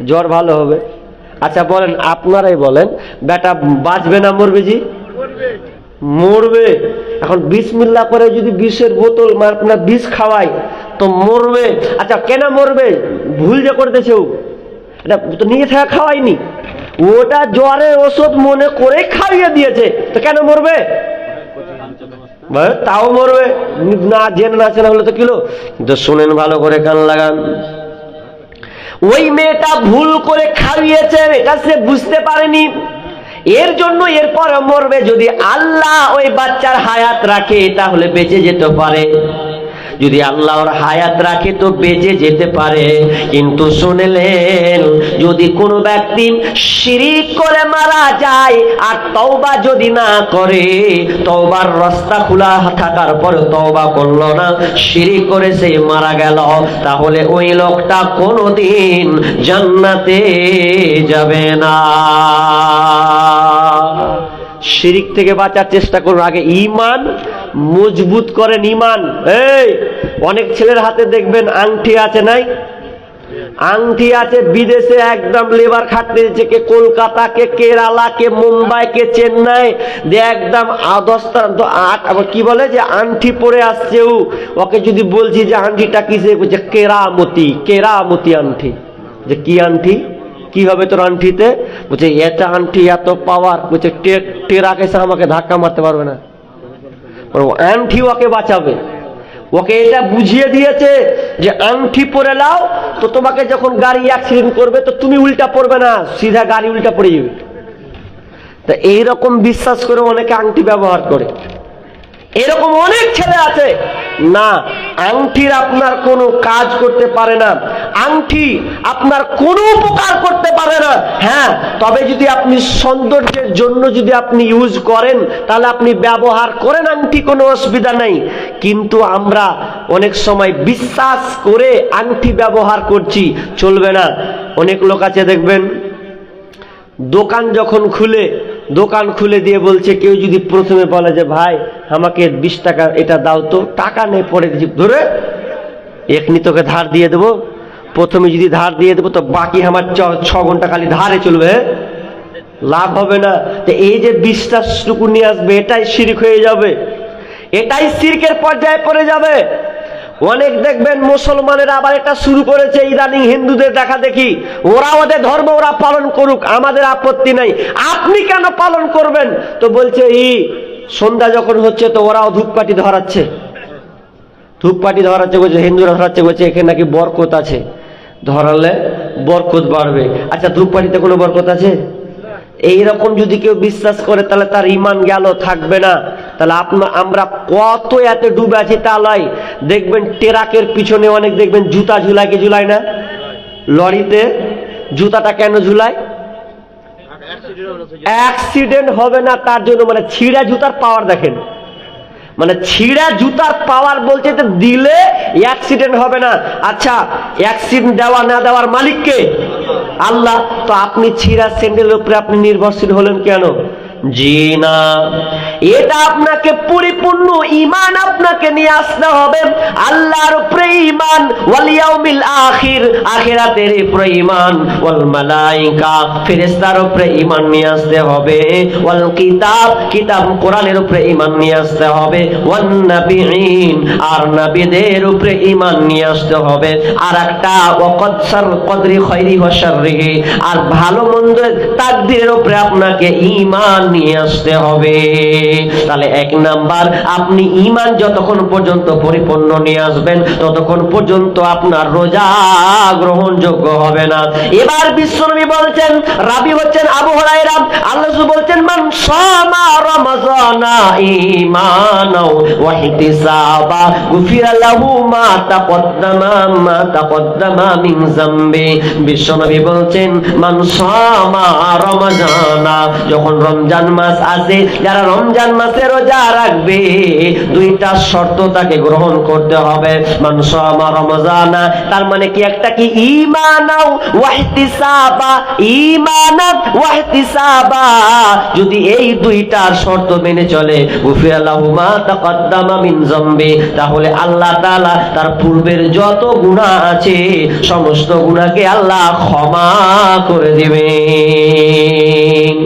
জ্বর ভালো হবে। আচ্ছা বলেন, আপনারাই বলেন, বেটা বাঁচবে না মরবে জি? মরবে। এখন বিসমিল্লাহ করে যদি বিষের বোতল আপনার বিষ খাওয়াই তো মরবে। আচ্ছা কেন মরবে? ভুল যে করতেছে ও, এটা তো নিজে থেকে খাওয়াইনি, ওটা জ্বরের ওষুধ মনে করে খাইয়ে দিয়েছে, তো কেন মরবে? তাও মরবে, না জেনে না চেনা হলে তো কিলো। কিন্তু শুনেন ভালো করে, কান লাগান, ওই মেয়েটা ভুল করে খাইয়েছে, এটা সে বুঝতে পারেনি, এর জন্য এরপর মরবে। যদি আল্লাহ ওই বাচ্চার হায়াত রাখে তাহলে বেঁচে যেতে পারে, যদি আল্লাহ ওর হায়াত রাখে তো বেঁচে যেতে পারে। কিন্তু শুনলেন, যদি কোনো ব্যক্তি শিরিক করে মারা যায় আর তওবা যদি না করে, তওবার রাস্তা খোলা থাকার পরে তওবা করলো না, শিরিক করে সে মারা গেল, তাহলে ওই লোকটা কোনোদিন জান্নাতে যাবে না। শিরিক থেকে বাঁচার চেষ্টা করুন, আগে ঈমান মজবুত করেন। ঈমান, এই অনেক ছেলের হাতে দেখবেন আংটি আছে, নাই আংটি আছে, বিদেশে একদম লেবার খাটতে দিচ্ছে, কে কলকাতা, কে কেরালা, কে মুম্বাই, কে চেন্নাই, একদম 10-8 আবার কি বলে যে আংটি পরে আসছে। ওকে যদি বলছি যে আংটিটা কিসে, বলছে কেরামতি আংটি। যে কি আংটি, কি হবে তোর আংটিতে? বলছে এটা আংটি এত পাওয়ার, বলছে টেরাক এসে আমাকে ধাক্কা মারতে পারবে না, আংটি ওকে বাঁচাবে। ওকে এটা বুঝিয়ে দিয়েছে যে আংটি পরে নাও, তো তোমাকে যখন গাড়ি অ্যাক্সিডেন্ট করবে তো তুমি উল্টা পড়বে না, সিধা গাড়ি উল্টা পড়ে যাবে। তা এইরকম বিশ্বাস করে অনেকে আংটি ব্যবহার করে। এরকম অনেক ছেলে আছে, না আংটির আপনার কোনো কাজ করতে পারে না, আংটি আপনার কোনো উপকার করতে পারে না। হ্যাঁ, তবে যদি আপনি সৌন্দর্যের জন্য যদি আপনি ইউজ করেন তাহলে আপনি ব্যবহার করেন আংটি, কোনো অসুবিধা নাই। কিন্তু আমরা অনেক সময় বিশ্বাস করে আংটি ব্যবহার করছি, চলবে না। অনেক লোক আছে দেখবেন, দোকান যখন দোকান খুলে দিয়ে বলছে, কেউ যদি প্রথমে বলে যে ভাই আমাকে 20 টাকা এটা দাও, তো টাকা নেই, পরে ধরে এখনি তোকে ধার দিয়ে দেবো, প্রথমে যদি ধার দিয়ে দেবো তো বাকি আমার 6 ঘন্টা খালি ধারে চলবে, লাভ হবে না। তো এই যে বিশ্বাসটুকু নিয়ে আসবে, এটাই শিরক হয়ে যাবে, এটাই শিরকের পর্যায়ে পড়ে যাবে। অনেক দেখবেন মুসলমানেরা আবার এটা শুরু করেছে ইদানিং, হিন্দুদের দেখা দেখি, ওরা ওদের ধর্ম ওরা পালন করুক, আমাদের আপত্তি নাই, আপনি কেন পালন করবেন? তো বলছে সন্ধ্যা যখন হচ্ছে তো ওরাও ধূপকাঠি ধরাচ্ছে, বলছে হিন্দুরা ধরাচ্ছে, বলছে এখানে নাকি বরকত আছে, ধরালে বরকত বাড়বে। আচ্ছা ধূপকাঠিতে কোনো বরকত আছে? এইরকম যদি কেউ বিশ্বাস করে তাহলে তার ঈমান গেল, থাকবে না। তাহলে আমরা কত এত ডুবে আছি তা লয়। দেখবেন ট্রাকের পিছনে অনেক দেখবেন জুতা ঝুলায়, কি ঝুলায় না? লরিতে জুতাটা কেন ঝুলায়? অ্যাক্সিডেন্ট হবে না তার জন্য। মানে ছিঁড়া জুতার পাওয়ার দেখেন, মানে ছিঁড়া জুতার পাওয়ার বলছে যে দিলে অ্যাক্সিডেন্ট হবে না। আচ্ছা অ্যাক্সিডেন্ট দেওয়া না দেওয়ার মালিক কে? আল্লাহ। তো আপনি ছিঁড়া স্যান্ডেলের উপরে আপনি নির্ভরশীল হলেন কেন? জি না, এটা আপনাকে পরিপূর্ণ ঈমান আপনাকে নিয়ে আসতে হবে। আল্লাহর উপরে ঈমান, ওয়াল ইয়াউমিল আখির, আখিরাতের উপরে ঈমান, ওয়াল মালায়েকা, ফেরেশতার উপরে ঈমান নিয়ে আসতে হবে, ওয়াল কিতাব, কিতাব কোরআনের উপরে ঈমান নিয়ে আসতে হবে, ওয়ান নাবিয়িন, আর নবীদের উপরে ঈমান নিয়ে আসতে হবে। আর একটা ওয়াকদসার কদরি খায়রি ওয়া শাররিহি, আর ভালো মন্দের তাকদীরের উপরে আপনাকে ঈমান নিয়ে আসতে হবে। তাহলে এক নাম্বার, আপনি ঈমান যতক্ষণ পর্যন্ত পরিপূর্ণ নিয়ে আসবেন ততক্ষণ পর্যন্ত আপনার রোজা গ্রহণযোগ্য হবে না। এবার বিশ্বনবী বলছেন, রাবী হচ্ছেন আবু হুরায়রা, আল্লাহ বলছেন, মান সামা রমাযানা ঈমানাও ওয়া ইহতিসাবা গুফিরা লাহু মা তাকদ্দামা মিন যামবি। বিশ্বনবী বলছেন, মান সামা রমাযানা, যখন রমজান মাস আসে, যারা রমজান মাসে রোজা রাখবে, দুইটা শর্ত তাকে গ্রহণ করতে হবে। মান সামা রমাযানা, তার মানে কি, একটা কি ঈমানাও ওয়া ইহতিসাবা, ঈমানাত ওয়া ইহতিসাবা, যদি এই দুইটার শর্ত মেনে চলে, গুফিরা লাহু মা তাকদ্দামা মিন যামবি, তাহলে আল্লাহ তাআলা তার পূর্বের যত গুনাহ আছে সমস্ত গুনাহকে আল্লাহ ক্ষমা করে দিবেন।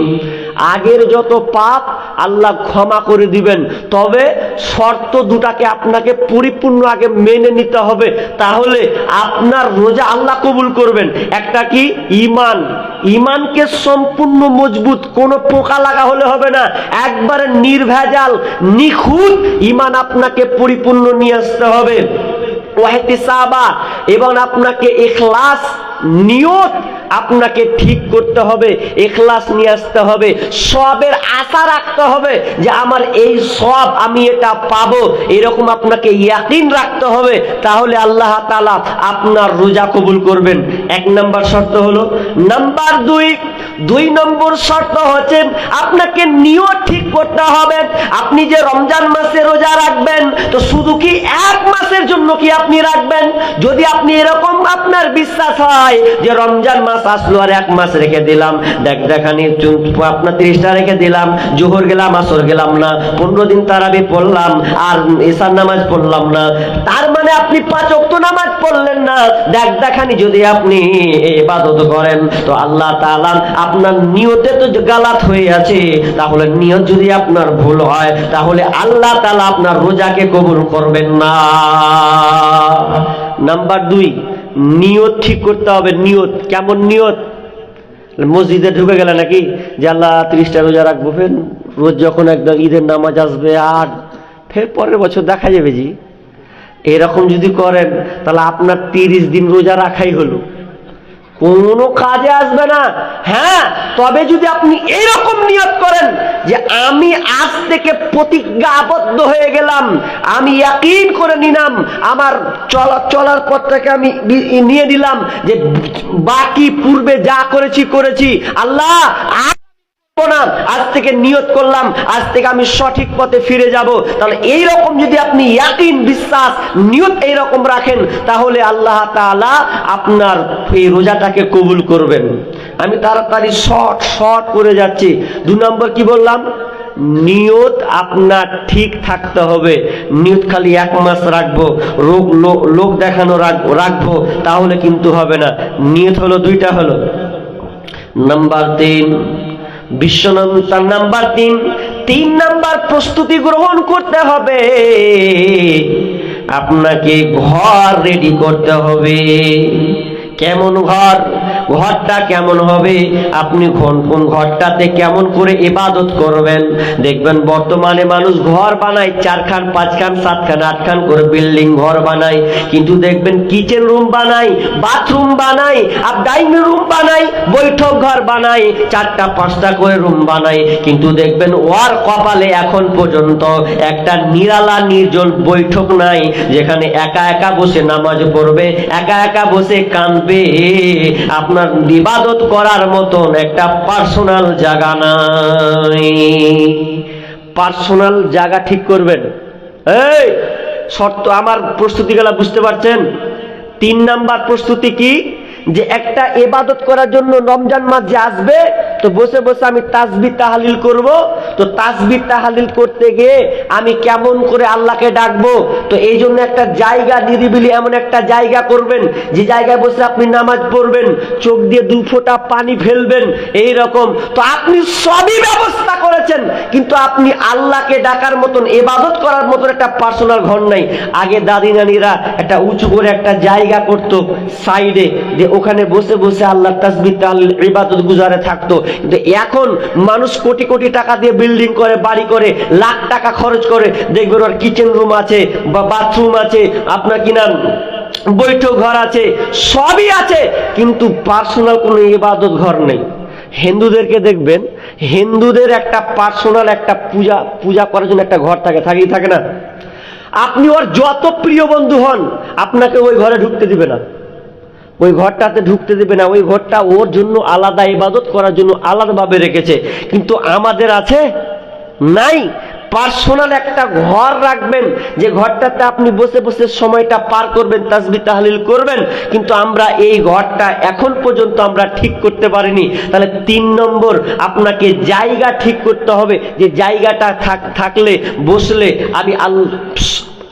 আগের যত পাপ আল্লাহ ক্ষমা করে দিবেন, তবে শর্ত দুটাকে আপনাকে পরিপূর্ণ আগে মেনে নিতে হবে, তাহলে আপনার রোজা আল্লাহ কবুল করবেন। একটা কি, ঈমান, ঈমানকে সম্পূর্ণ মজবুত, কোনো পোকা লাগা হলে হবে না, একবারে নির্ভেজাল নিখুঁত ঈমান আপনাকে পরিপূর্ণ নিয়ে আসতে হবে। ওয়াহতিসাবা, এবং আপনাকে ইখলাস, নিয়ত আপনাকে ঠিক করতে হবে, ইখলাস নিয়ে আসতে হবে, সওয়াবের আশা রাখতে হবে যে আমার এই সওয়াব আমি এটা পাবো, এরকম আপনাকে ইয়াকিন রাখতে হবে, তাহলে আল্লাহ তাআলা আপনার রোজা কবুল করবেন। এক নাম্বার শর্ত হলো। নাম্বার দুই নম্বর শর্ত হচ্ছে আপনাকে নিয়ত ঠিক করতে হবে। আপনি যে রমজান মাসে রোজা রাখবেন, তো শুধু কি এক মাসের জন্য কি আপনি রাখবেন? যদি আপনি এরকম আপনার বিশ্বাস হয় যে রমজান মাস আসলো আর এক মাস রেখে দিলাম, দেখানি আপনার 30টা রেখে দিলাম, জোহর গেলাম আসর গেলাম না, 15 দিন তারাবি পড়লাম আর ইশার নামাজ পড়লাম না, তার মানে আপনি 5 ওয়াক্ত নামাজ পড়লেন না, দেখানি যদি আপনি ইবাদত করেন, তো আল্লাহ তাআলা আপনার নিয়তে তো গালাত হয়ে আছে, তাহলে নিয়ত যদি আপনার ভুল হয়, তাহলে আল্লাহ তাআলা আপনার রোজাকে কবুল করবেন না। নাম্বার 2, নিয়ত ঠিক করতে হবে। নিয়ত কেমন? নিয়ত মসজিদে ঢুকে গেলে নাকি যে আল্লাহ 30টা রোজা রাখবো, ফের রোজ যখন একদম ঈদের নামাজ আসবে আর ফের পরের বছর দেখা যাবে জি, এরকম যদি করেন তাহলে আপনার 30 দিন রোজা রাখাই হলো, কোনো কাজে আসবে না। হ্যাঁ, তবে যদি আপনি এইরকম নিয়ত করেন যে আমি আজ থেকে প্রতিজ্ঞাবদ্ধ হয়ে গেলাম, আমি ইয়াকিন করে নিলাম, আমার চলার পথটাকে আমি নিয়ে নিলাম যে বাকি পূর্বে যা করেছি আল্লাহ না, আজ থেকে নিয়ত করলাম, আজ থেকে আমি সঠিক পথে ফিরে যাব, তাহলে এইরকম যদি আপনি ইয়াকিন, বিশ্বাস, নিয়ত এইরকম রাখেন, তাহলে আল্লাহ তাআলা আপনার এই রোজাটাকে কবুল করবেন। আমি তাড়াতাড়ি শর্ট করে যাচ্ছি। 2 নম্বর কি বললাম? নিয়ত আপনার ঠিক থাকতে হবে। নিয়ত খালি 1 মাস রাখবো, লোক দেখানো রাখবো, তাহলে কিন্তু হবে না। নিয়ত হলো 2টা হলো। নাম্বার 3, বিশ্বনন্তার নাম্বার 3 নাম্বার প্রস্তুতি গ্রহণ করতে হবে। আপনাকে ঘর রেডি করতে হবে। কেমন ঘর? ঘরটা কেমন হবে? আপনি কোন ঘরটাতে কেমন করে ইবাদত করবেন? দেখবেন বর্তমানে মানুষ ঘর বানায় 4 খান 5 খান 7 খান 8 খান করে বিল্ডিং ঘর বানায়, কিন্তু দেখবেন কিচেন রুম বানায়, বাথরুম বানায়, আর ডাইনিং রুম বানায়, বৈঠক ঘর বানায়, 4টা 5টা করে রুম বানায়, কিন্তু দেখবেন ওর কপালে এখন পর্যন্ত একটা নিরালা নির্জন বৈঠক নাই, যেখানে একা একা বসে নামাজ পড়বে, একা একা বসে কাঁদবে, আপনার ইবাদত করার মতন একটা পার্সোনাল জায়গা নাই। পার্সোনাল জায়গা ঠিক করবেন। এই শর্ত, আমার প্রস্তুতি গেলা বুঝতে পারছেন? 3 নাম্বার প্রস্তুতি কি? যে একটা ইবাদত করার জন্য রমজান মাস যে আসবে, তো বসে বসে আমি তাসবিহ তাহলিল করব, তো তাসবিহ তাহলিল করতে গিয়ে আমি কেমন করে আল্লাহকে ডাকবো? তো এই জন্য একটা জায়গা, নিরিবিলি এমন একটা জায়গা করবেন যে জায়গায় বসে আপনি নামাজ পড়বেন, চোখ দিয়ে 2 ফোঁটা পানি ফেলবেন, এই রকম। তো আপনি সবই ব্যবস্থা করেছেন, কিন্তু আপনি আল্লাহকে ডাকার মতন, ইবাদত করার মতন একটা পার্সোনাল ঘর নাই। আগে দাদি নানিরা একটা উঁচু করে একটা জায়গা করতো সাইডে, যে ওখানে বসে বসে আল্লাহ তাসবিহ তাহলিল ইবাদত গুজারে থাকতো। কিন্তু এখন মানুষ কোটি কোটি টাকা দিয়ে বিল্ডিং করে, বাড়ি করে, লাখ টাকা খরচ করে, দেখবেন ওর কিচেন রুম আছে বা বাথরুম আছে, আপনার কিনা বৈঠক ঘর আছে, সবই আছে, কিন্তু পার্সোনাল কোনো ইবাদত ঘর নেই। হিন্দুদেরকে দেখবেন, হিন্দুদের একটা পার্সোনাল একটা পূজা করার জন্য একটা ঘর থাকে, থাকে না? আপনি ওর যত প্রিয় বন্ধু হন, আপনাকে ওই ঘরে ঢুকতে দিবে না, ওই ঘরটাতে ঢুকতে দিবে না। ওই ঘরটা ওর জন্য আলাদা, ইবাদত করার জন্য আলাদাভাবে রেখেছে। কিন্তু আমাদের আছে? নাই। পার্সোনাল একটা ঘর রাখবেন, যে ঘরটাতে আপনি বসে বসে সময়টা পার করবেন, তাসবিহ তাহলিল করবেন। কিন্তু আমরা এই ঘরটা এখন পর্যন্ত আমরা ঠিক করতে পারিনি। তাহলে 3 নম্বর, আপনাকে জায়গা ঠিক করতে হবে, যে জায়গাটা থাকলে, বসলে আমি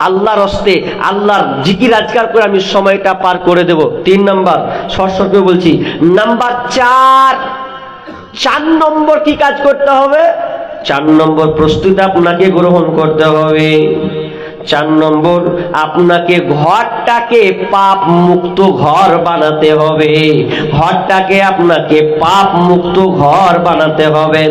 আল্লাহর হস্তে, আল্লাহর জিকির আজকার করে আমি সময়টা পার করে দেব। 3 নম্বর, সরস্বতী বলছি। নাম্বার 4 নম্বর কি কাজ করতে হবে? 4 নম্বর প্রস্তুতি আপনাকে গ্রহণ করতে হবে। 4 নম্বর, আপনাকে ঘরটাকে পাপ মুক্ত ঘর বানাতে হবে। ঘরটাকে আপনাকে পাপ মুক্ত ঘর বানাতে হবে।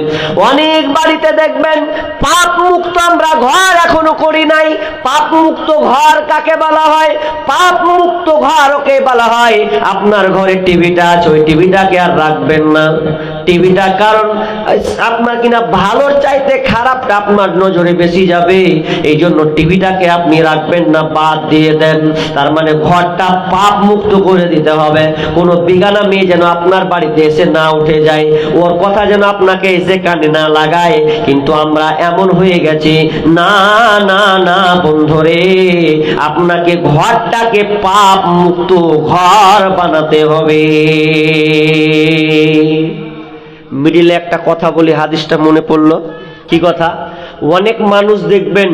অনেক বাড়িতে দেখবেন পাপ মুক্ত আমরা ঘর এখনো করি নাই। পাপ মুক্ত ঘর কাকে বলা হয়? পাপ মুক্ত ঘর ওকে বলা হয়, আপনার ঘরে টিভিটা আছে, ওই টিভিটাকে আর রাখবেন না। টিভিটা, কারণ আপনার কিনা ভালোর চাইতে খারাপটা আপনার নজরে বেশি যাবে, এই জন্য টিভিটাকে আপনি রাখবেন না, বাদ দিয়ে দেন। তার মানে ঘরটা পাপ মুক্ত করে দিতে হবে। কোনো বিগানা মেয়ে যেন আপনার বাড়িতে এসে না উঠে যায়, ওর কথা যেন আপনাকে এসে কানে না লাগায়। কিন্তু আমরা এমন হয়ে গেছি, না না না বন্ধুরে, আপনাকে ঘরটাকে পাপ মুক্ত ঘর বানাতে হবে। মিডিলে একটা কথা বলি, হাদিসটা মনে পড়লো। কি কথা? অনেক মানুষ দেখবেন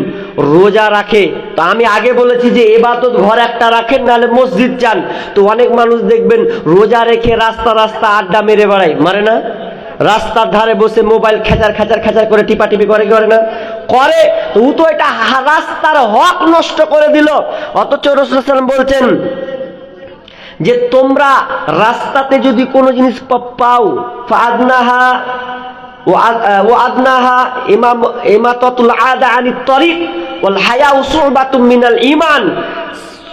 রোজা রাখে, তো আমি আগে বলেছি যে ইবাদত ঘর একটা রাখেন, নাহলে মসজিদ চান। তো অনেক মানুষ দেখবেন রোজা রেখে রাস্তা রাস্তা আড্ডা মেরে বেড়ায়, মারে না? রাস্তার ধারে বসে মোবাইল খেচার খেচার খেচার করে টিপাটিপি করে, করে না? করে। তো ও তো এটা রাস্তার হক নষ্ট করে দিল। অথচ রাসূলুল্লাহ সাল্লাল্লাহু আলাইহি ওয়াসাল্লাম বলছেন যে তোমরা রাস্তাতে যদি কোনো জিনিস পাও, ফাদনাহা ওয়াদনাহা ইমাতাতুল আদা আনিত তরিক ওয়াল হায়াউ শুবাতুম মিনাল ঈমান।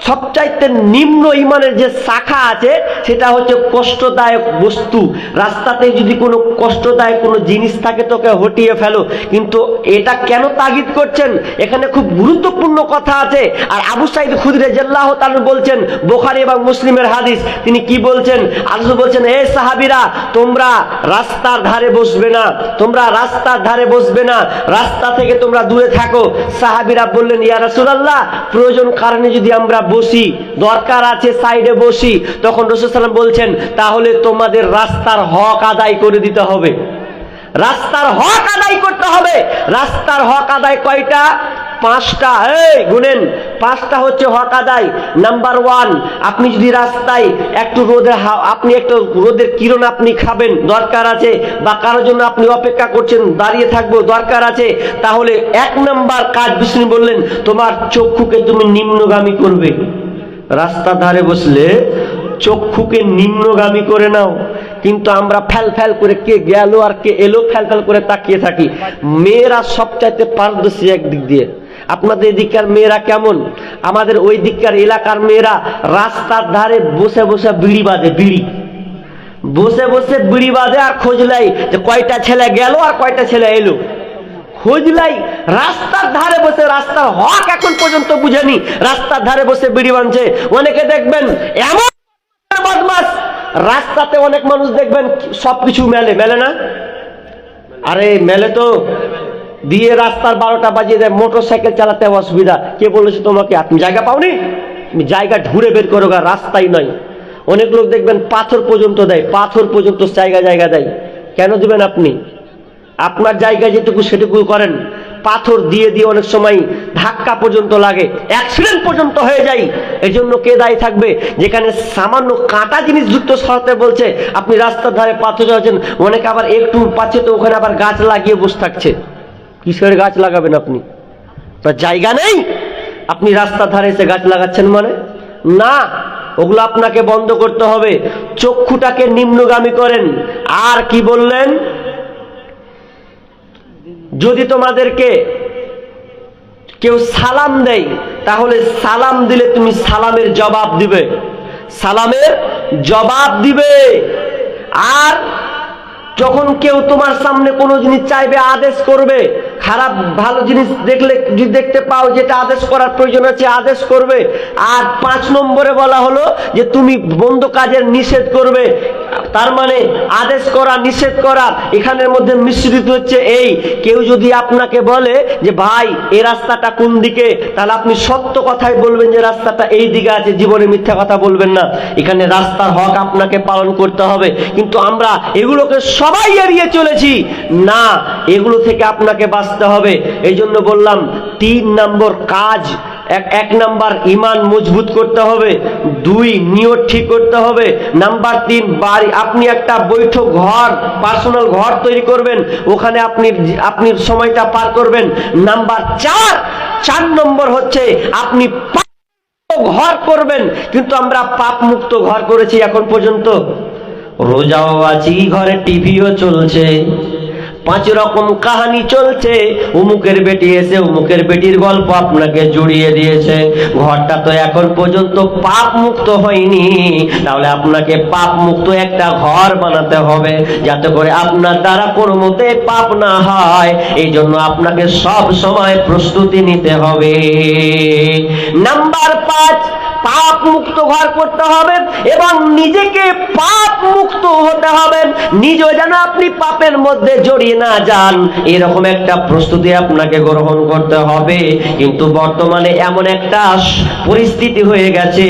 সবচাইতে নিম্ন ঈমানের যে শাখা আছে সেটা হচ্ছে কষ্টদায়ক বস্তু। রাস্তাতে যদি কোনো কষ্টদায়ক কোনো জিনিস থাকে তোকে হটিয়ে ফেলো। কিন্তু এটা কেন তাগিদ করছেন? এখানে খুব গুরুত্বপূর্ণ কথা আছে। আর আবু সাঈদ খুদরী রাদিয়াল্লাহু তাআলা বলছেন, বুখারী এবং মুসলিমের হাদিস, তিনি কি বলছেন? আল্লাহ বলছেন, হে সাহাবীরা, তোমরা রাস্তার ধারে বসবে না, তোমরা রাস্তার ধারে বসবে না, রাস্তা থেকে তোমরা দূরে থাকো। সাহাবীরা বললেন, ইয়া রাসূলুল্লাহ, প্রয়োজন কারণে যদি আমরা বসি, দরকার আছে সাইডে বসি। তখন রাসূল সাল্লাল্লাহু আলাইহি ওয়াসাল্লাম বলছেন, তাহলে তোমাদের রাস্তার হক আদায় করে দিতে হবে। রাস্তার হক আদায় করতে হবে। রাস্তার হক আদায় কয়টা? 5টা। এই গুনেন, 5টা হচ্ছে হক আদায়। নাম্বার 1, আপনি যদি রাস্তায় একটু আপনি একটু রোদের কিরণ আপনি খাবেন, দরকার আছে, বা কারোর জন্য আপনি অপেক্ষা করছেন, দাঁড়িয়ে থাকবো, দরকার আছে, তাহলে 1 নাম্বার কাজ বিষ্ণু বললেন, তোমার চক্ষুকে তুমি নিম্নগামী করবে। রাস্তার ধারে বসলে চক্ষুকে নিম্নগামী করে নাও। কিন্তু আমরা ফ্যাল ফ্যাল করে কে গেল আর কে এলো ফ্যাল ফ্যাল করে তাকিয়ে থাকি। মেয়েরা সবচাইতে পারদর্শী একদিক দিয়ে। আপনাদের এদিককার মেয়েরা কেমন? আমাদের ওই দিককার এলাকার মেয়েরা রাস্তার ধারে বসে বসে বিড়ি বাঁধে, বসে বসে বিড়ি বাঁধে, আর খোঁজ লাই যে কয়টা ছেলে গেল আর কয়টা ছেলে এলো, খোঁজ লাই। রাস্তার ধারে বসে, রাস্তার হক এখন পর্যন্ত বুঝেনি, রাস্তার ধারে বসে বিড়ি বাঁধছে। অনেকে দেখবেন এমন বদমাশ, রাস্তাতে অনেক মানুষ দেখবেন সবকিছু মেলে না? আরে মেলে তো, দিয়ে রাস্তার 12টা বাজিয়ে দেয়। মোটর সাইকেল চালাতে অসুবিধা, কে বলেছে তোমাকে? আপনি জায়গা পাওনি, তুমি জায়গা ঢুঁড়ে বের করো, রাস্তাই নয়। অনেক লোক দেখবেন পাথর পর্যন্ত দেয়, পাথর পর্যন্ত জায়গা দেয়। কেন দিবেন আপনি? আপনার জায়গায় যেটুকু সেটুকু করেন। পাথর দিয়ে দিয়ে অনেক সময় ধাক্কা পর্যন্ত লাগে, অ্যাক্সিডেন্ট পর্যন্ত হয়ে যায়। এই জন্য কে দায়ী থাকবে? যেখানে সামান্য কাঁটা জিনিস যুক্ত সরাতে বলছে, আপনি রাস্তার ধারে পাথর চাচ্ছেন, অনেকে আবার একটু পাচ্ছে তো ওখানে আবার গাছ লাগিয়ে বসে থাকছে। কিসের গাছ লাগাবেন আপনি? আপনার জায়গা নেই, আপনি রাস্তার ধারে এসে গাছ লাগাচ্ছেন মানে? না, ওগুলো আপনাকে বন্ধ করতে হবে। চক্ষুটাকে নিম্নগামী করেন। আর কি বললেন? যদি তোমাদেরকে কেউ সালাম দেয়, তাহলে সালাম দিলে তুমি সালামের জবাব দিবে, সালামের জবাব দিবে। আর যখন কেউ তোমার সামনে কোনো জিনিস চাইবে, আদেশ করবে, খারাপ ভালো জিনিস দেখলে যদি দেখতে পাও যেটা আদেশ করার প্রয়োজন আছে, আদেশ করবে। আর 5 নম্বরে বলা হলো যে তুমি বন্ধ কাজের নিষেধ করবে। তার মানে আদেশ করা, নিষেধ করা, এখানের মধ্যে মিশ্রিত হচ্ছে এই, কেউ যদি আপনাকে বলে যে ভাই এই রাস্তাটা কোন দিকে, তাহলে আপনি সত্য কথাই বলবেন যে রাস্তাটা এই দিকে আছে, জীবনে মিথ্যা কথা বলবেন না। এখানে রাস্তার হক আপনাকে পালন করতে হবে। কিন্তু আমরা এগুলোকে সবাই এড়িয়ে চলেছি। না, এগুলো থেকে আপনাকে বাঁচতে হবে। এই জন্য বললাম 3 নম্বর কাজ, এক নাম্বার ঈমান মজবুত করতে হবে, 2 নিয়ত ঠিক করতে হবে, নাম্বার 3 বাড়ি, আপনি একটা বৈঠক ঘর, পার্সোনাল ঘর তৈরি করবেন, ওখানে আপনি সময়টা পার করবেন। নাম্বার 4 নম্বর হচ্ছে আপনি ঘর করবেন। কিন্তু আমরা পাপ মুক্ত ঘর করেছি এখন পর্যন্ত? রোজাও আছি, ঘরে টিভিও চলছে, 5 রকম কাহানি চলছে, অমুকের বেটি এসে অমুকের বেটির গল্প আপনাকে জড়িয়ে দিয়েছে, ঘরটা তো এখন পর্যন্ত পাপ মুক্ত হয়নি। তাহলে আপনাকে পাপ মুক্ত একটা ঘর বানাতে হবে, যাতে করে আপনার দ্বারা কোনো মতে পাপ না হয়। এই জন্য আপনাকে সব সময় প্রস্তুতি নিতে হবে। নাম্বার 5, পাপ মুক্ত ঘর করতে হবে এবং নিজেকে পাপ মুক্ত হতে হবে। নিজে যেন আপনি পাপের মধ্যে জড়িয়ে না যান, এরকম একটা প্রস্তুতি আপনাকে গ্রহণ করতে হবে। কিন্তু বর্তমানে এমন একটা পরিস্থিতি হয়ে গেছে,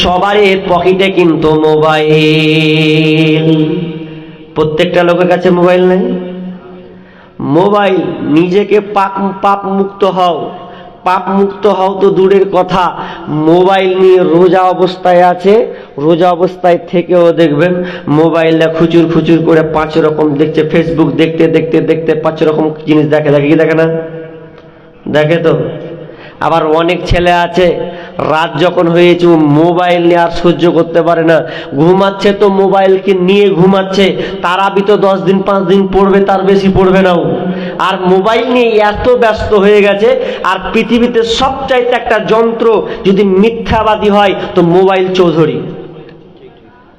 সবারই পকেটে কিন্তু মোবাইল। প্রত্যেকটা লোকের কাছে মোবাইল নেই। মোবাইল, নিজেকে পাপ মুক্ত হও। পাপ মুক্ত হও তো দূরের কথা, মোবাইল নিয়ে রোজা অবস্থায় আছে, রোজা অবস্থায় থেকেও দেখবেন মোবাইলটা খুচুর খুচুর করে 5 রকম দেখছে। ফেসবুক দেখতে দেখতে দেখতে 5 রকম জিনিস দেখে। কি দেখে না? দেখে তো। আবার অনেক ছেলে আছে, রাত যখন হয়েছে মোবাইল নিয়ে আর সহ্য করতে পারে না, ঘুমাচ্ছে তো মোবাইলকে নিয়ে ঘুমাচ্ছে। তারাবি তো 10 দিন 5 দিন পড়বে, তার বেশি পড়বে না। আর মোবাইল নিয়ে এত ব্যস্ত হয়ে গেছে। আর পৃথিবীতে সবচাইতে একটা যন্ত্র যদি মিথ্যাবাদী হয় তো মোবাইল চৌধুরী।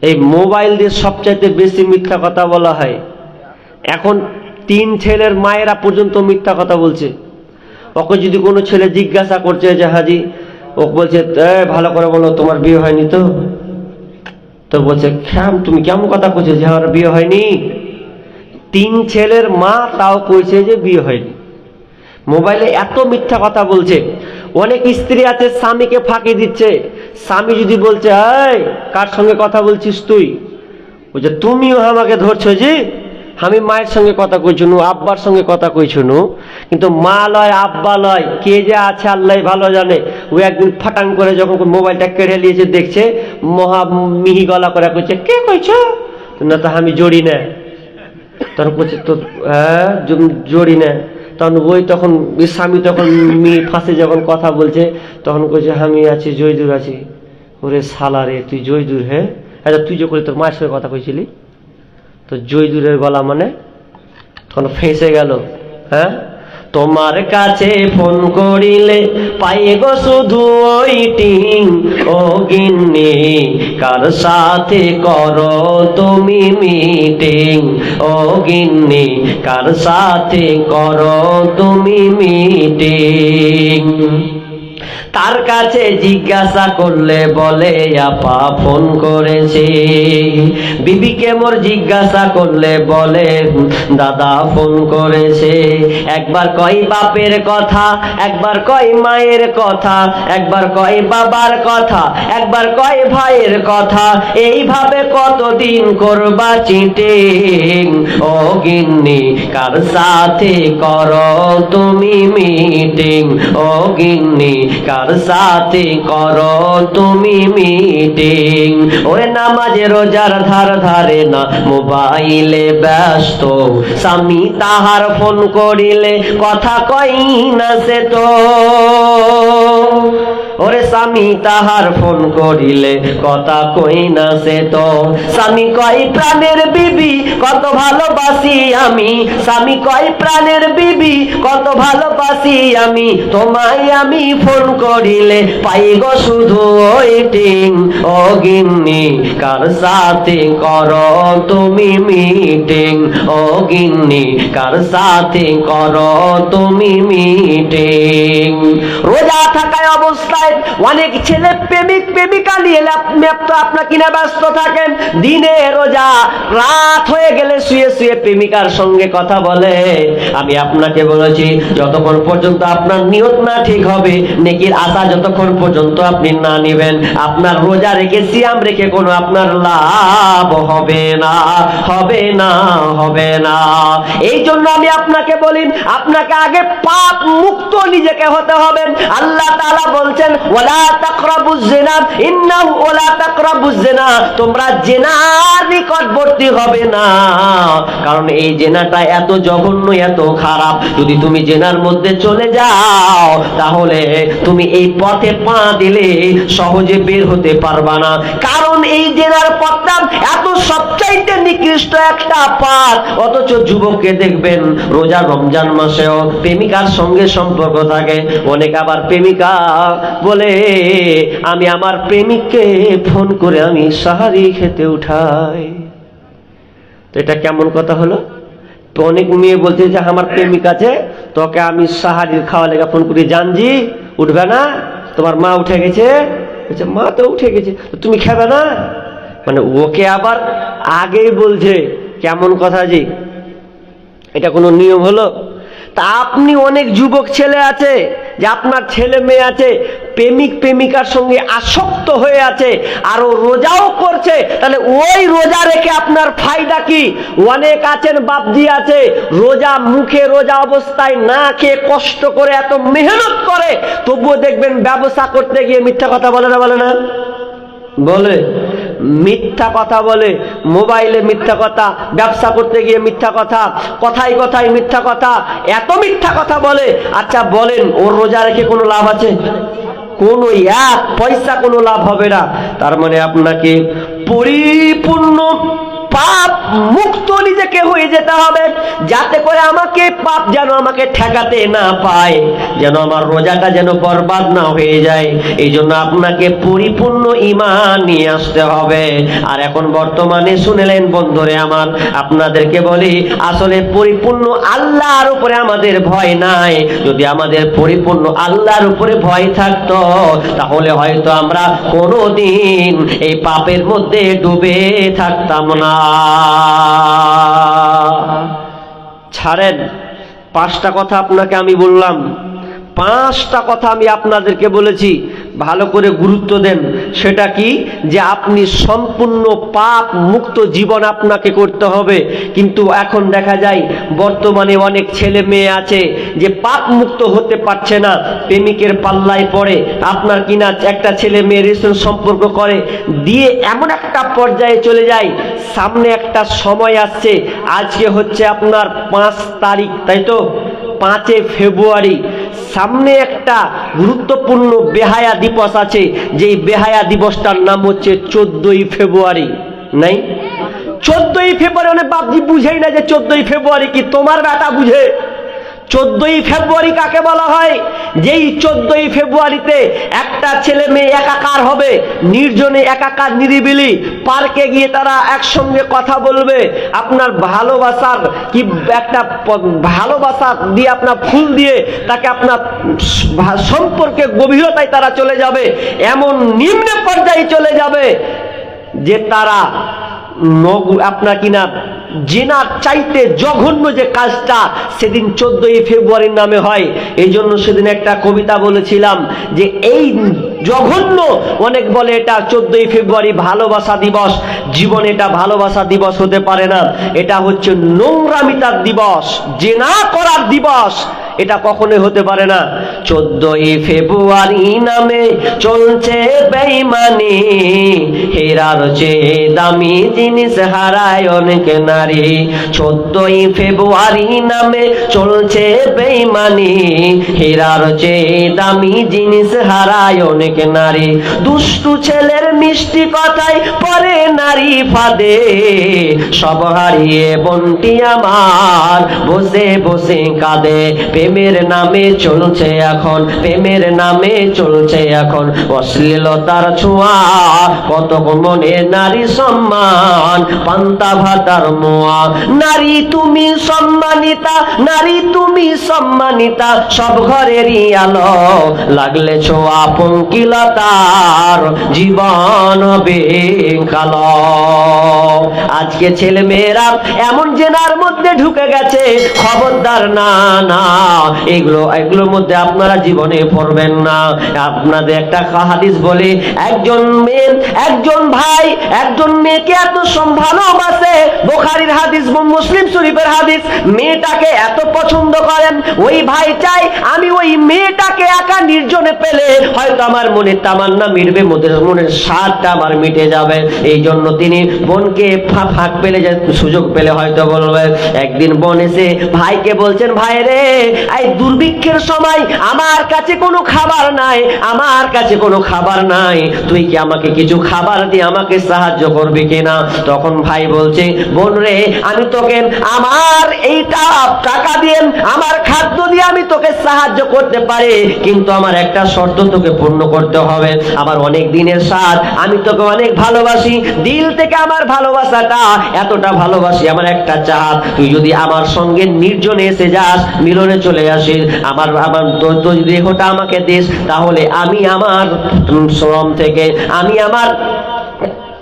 এই মোবাইল দিয়ে সবচাইতে বেশি মিথ্যা কথা বলা হয়। এখন 3 ছেলের মায়েরা পর্যন্ত মিথ্যা কথা বলছে। ওকে যদি কোনো ছেলে জিজ্ঞাসা করছে যে হাজি, ও বলছে ভালো করে বলো তোমার বিয়ে হয়নি তো? তো বলছে তুমি কেমন কথা বলছো যে আমার বিয়ে হয়নি? 3 ছেলের মা তাও কইছে যে বিয়ে হয়নি। মোবাইলে এত মিথ্যা কথা বলছে। অনেক স্ত্রী আছে স্বামীকে ফাঁকি দিচ্ছে। স্বামী যদি বলছে এই কার সঙ্গে কথা বলছিস তুই, বলছে তুমিও আমাকে ধরছো যে আমি মায়ের সঙ্গে কথা কইছি নু, আব্বার সঙ্গে কথা কইছি নু। কিন্তু মা লয় আব্বা লয়, কে যে আছে আল্লাহ ভালো জানে। ও একদিন ফাটাং করে যখন মোবাইলটা কেড়ে নিয়েছে, দেখছে মহা মিহি গলা করে কইছে কে কইছো না, তো আমি জড়ি না। তখন বলছে তো হ্যাঁ জড়ি না। তখন স্বামী তখন ফাঁসে যখন কথা বলছে, তখন কইছে আমি আছি জয়দুর আছি। ওরে শালা রে, তুই জয়দুর? হ্যাঁ আচ্ছা, তুই যে করে তোর মায়ের সঙ্গে কথা কইছিলি, তো জয়দুরের গলা মানে তখন ফেঁসে গেল। হ্যাঁ, তোমার কাছে ফোন করিলে পাই গো শুধু ওইটিং, ও গিন্নি কার সাথে করো তুমি মিটিং, ও গিন্নি কার সাথে করো তুমি মিটিং। তার কাছে জিজ্ঞাসা করলে বলে আপা ফোন করেছে, বিবিকে মোর জিজ্ঞাসা করলে বলে দাদা ফোন করেছে। একবার কয় বাপের কথা, একবার কয় মায়ের কথা, একবার কয় বাবার কথা, একবার কয় ভাইয়ের কথা, এইভাবে কতদিন করবা চিটিং? ও গিন্নি কার সাথে করো তুমি মিটিং? ও গিন্নি কার সাথে করো তুমি মিটিং? ওরে নামাজে রোজার ধার ধারে না, মোবাইলে ব্যস্ত, স্বামী তাহার ফোন করিলে কথা কই না সে তো। ওরে স্বামী তাহার ফোন করিলে কথা কই না সে তো। স্বামী কয় প্রাণের বিবি কত ভালোবাসি আমি, স্বামী কয় প্রাণের বিবি কত ভালোবাসি আমি, তোমায় আমি ফোন করিলে পাই গো শুধু ওয়েটিং। ও গিন্নি কার সাথে করো তুমি মিটিং? ও গিন্নি কার সাথে করো তুমি মিটিং? রোজা থাকায় অবস্থায় অনেক ছেলে প্রেমিক প্রেমিকা নিয়ে আপনার কিনা ব্যস্ত থাকেন, দিনে রোজা, রাত হয়ে গেলে শুয়ে শুয়ে প্রেমিকার সঙ্গে কথা বলে। আমি আপনাকে বলেছি যতক্ষণ পর্যন্ত আপনার নিয়ত না ঠিক হবে, নেকির আশা যতক্ষণ পর্যন্ত আপনি না নেবেন, আপনার রোজা রেখে সিয়াম রেখে কোনো আপনার লাভ হবে না, হবে না, হবে না। এই জন্য আমি আপনাকে বলি, আপনাকে আগে পাপ মুক্ত নিজেকে হতে হবে। আল্লাহ তাআলা বলছেন ওয়ালা তাকরাবুজ জিনা ইন্নাহু ওয়ালা তাকরাবুজ জিনা, তোমরা জিনার নিকটবর্তী হবে না, কারণ এই জিনাটা এত জঘন্য, এত খারাপ। যদি তুমি জিনার মধ্যে চলে যাও তাহলে তুমি এই পথে পা দিলে সহজে বের হতে পারবা না, কারণ এই জিনার পথটা এত সবচাইতে নিকৃষ্ট একটা পথ। অথচ যুবককে দেখবেন রোজা রমজান মাসেও প্রেমিকার সঙ্গে সম্পর্ক থাকে। অনেক আবার প্রেমিকা বলে আমি আমার প্রেমিককে ফোন করে আমি সাহারি খেতে উঠাই। তো এটা কেমন কথা হলো? তো অনেক মেয়ে বলছে যে আমার প্রেমিক আছে, তোকে আমি সাহারির খাওয়া লেগে ফোন করি, জানজি উঠবে না, তোমার মা উঠে গেছে, মা তো উঠে গেছে, তো তুমি খাবে না? মানে ওকে আবার আগেই বলছে, কেমন কথা জি? এটা কোনো নিয়ম হলো? তা আপনি অনেক যুবক ছেলে আছে যে আপনার ছেলে মেয়ে আছে, প্রেমিক প্রেমিকার সঙ্গে আসক্ত হয়ে আছে, আর ও রোজাও করছে, তাহলে ওই রোজা রেখে আপনার ফায়দা কি? অনেক আছেন বাপজি আছে, রোজা মুখে রোজা অবস্থায় না খেয়ে কষ্ট করে এত মেহনত করে, তবুও দেখবেন ব্যবসা করতে গিয়ে মিথ্যা কথা বলে না, বলে না? বলে মিথ্যা কথা বলে, মোবাইলে মিথ্যা কথা, ব্যবসা করতে গিয়ে মিথ্যা কথা, কথায় কথায় মিথ্যা কথা, এত মিথ্যা কথা বলে। আচ্ছা বলেন ওর রোজা রেখে কোনো লাভ আছে? কোনো এক পয়সা কোনো লাভ হবে না। তার মানে আপনাকে পরিপূর্ণ পাপ মুক্ত নিজেকে হয়ে যেতে হবে, যাতে করে আমাকে পাপ যেন আমাকে ঠেকাতে না পায়, যেন আমার রোজাটা যেন বরবাদ না হয়ে যায়। এই জন্য আপনাকে পরিপূর্ণ ঈমান নিয়ে আসতে হবে। আর এখন বর্তমানে শুনলেন বন্ধুরে আমার, আপনাদেরকে বলি আসলে পরিপূর্ণ আল্লাহর উপরে আমাদের ভয় নাই। যদি আমাদের পরিপূর্ণ আল্লাহর উপরে ভয় থাকতো তাহলে হয়তো আমরা কোনোদিন এই পাপের মধ্যে ডুবে থাকতাম না। ছাড়েন, 5টা কথা আপনাকে আমি বললাম, 5টা কথা আমি আপনাদেরকে বলেছি, ভালো করে গুরুত্ব দেন। সেটা কি? যে আপনি সম্পূর্ণ পাপ মুক্ত জীবন আপনাকে করতে হবে। কিন্তু এখন দেখা যায় বর্তমানে অনেক ছেলে মেয়ে আছে যে পাপ মুক্ত হতে পারছে না, প্রেমিকের পাল্লায় পড়ে, আপনার কিনা একটা ছেলে মেয়ের সম্পর্ক করে দিয়ে এমন একটা পর্যায়ে চলে যায়, সামনে একটা সময় আসছে, আজকে হচ্ছে আপনার 5 তারিখ, তাই তো? 5 ফেব্রুয়ারি, সামনে একটা গুরুত্বপূর্ণ বেহায়া দিবস আছে, যেই বেহায়া দিবসটার নাম হচ্ছে 14ই ফেব্রুয়ারি। নাই 14ই ফেব্রুয়ারি? অনেক বাপজি বুঝেই না যে 14ই ফেব্রুয়ারি কি, তোমার বেটা বুঝে। 14ই ফেব্রুয়ারি কাকে বলা হয়? যেই 14ই ফেব্রুয়ারিতে একটা ছেলে মেয়ে একাকার হবে, নির্জনে একাকার নিরিবিলি পার্কে গিয়ে তারা একসঙ্গে কথা বলবে, আপনার ভালোবাসার কি একটা ভালোবাসা দিয়ে আপনার ফুল দিয়ে তাকে আপনার সম্পর্কে গভীরতায় তারা চলে যাবে, এমন নিম্ন পর্যায়ে চলে যাবে যে তারা আপনার কিনা জেনার চাইতে জঘন্য যে কাজটা সেদিন 14ই ফেব্রুয়ারির নামে হয়। এই জন্য সেদিন একটা কবিতা বলেছিলাম যে এই জঘন্য, অনেক বলে এটা 14ই ফেব্রুয়ারি ভালোবাসা দিবস, জীবনে এটা ভালোবাসা দিবস হতে পারে না, এটা হচ্ছে নোংরামিতার দিবস, জেনা করার দিবস, এটা কখনোই হতে পারে না। 14ই ফেব্রুয়ারি নামে চলছে বেঈমানি, হেরার চেয়ে দামি জিনিস হারায় অনেক নারী। 14ই ফেব্রুয়ারি নামে চলছে বেঈমানি, হেরার চেয়ে দামি জিনিস হারায় অনেক নারী। দুষ্টু ছেলের মিষ্টি কথায় পরে নারী ফাঁদে, সব হারিয়ে বোনটি আমার বসে বসে কাঁদে। প্রেমের নামে চলছে এখন, প্রেমের নামে চলছে এখন অশ্লীলতার ছোঁয়া, কত মনে নারী সম্মান পান্তা ভাতার মোয়া। নারী তুমি সম্মানিতা, নারী তুমি সম্মানিতা, সব ঘরেরই আলো, লাগলে ছোঁয়া পঙ্কিলতার জীবন হবে কালো। আজকে ছেলে মেয়েরা এমন জেনার মধ্যে ঢুকে গেছে, খবরদার না না, এগুলোর মধ্যে আপনারা জীবনে পড়বেন না। আপনাদের একটা হাদিস বলি, একজন মেয়ে, একজন ভাই একজন মেয়েকে এত ভালোবাসে, বুখারীর হাদিস, মুসলিম শরীফের হাদিস, মেয়েটাকে এত পছন্দ করেন, ওই ভাই চাই আমি ওই মেয়েটাকে একা নির্জনে পেলে হয়তো আমার মনের তামান্না মিটবে, মনের স্বাদটা আমার মিটে যাবে। এই জন্য তিনি বোনকে ফাঁক পেলে, সুযোগ পেলে হয়তো বলবে। একদিন বোন এসে ভাইকে বলছেন, ভাই রে এই দুর্ভিক্ষের সময় আমার কাছে কোনো খাবার নাই, আমার কাছে কোনো খাবার নাই, তুই কি আমাকে কিছু খাবার দিয়ে আমাকে সাহায্য করবি কিনা? তখন ভাই বলছে, বোন রে আমি তোকে আমার এইটা টাকা দিয়ে, আমার খাদ্য দিয়ে আমি তোকে সাহায্য করতে পারি, কিন্তু আমার একটা শর্ত তোকে পূর্ণ করতে হবে। আমার অনেক দিনের সাথ, আমি তোকে অনেক ভালোবাসি, দিল থেকে আমার ভালোবাসাটা এতটা ভালোবাসি, আমার একটা চাঁদ, তুই যদি আমার সঙ্গে নির্জনে এসে যাস, মিলনে চলে আসিস, আমার দেহটা আমাকে দিস, তাহলে আমি আমার শ্রম থেকে, আমি আমার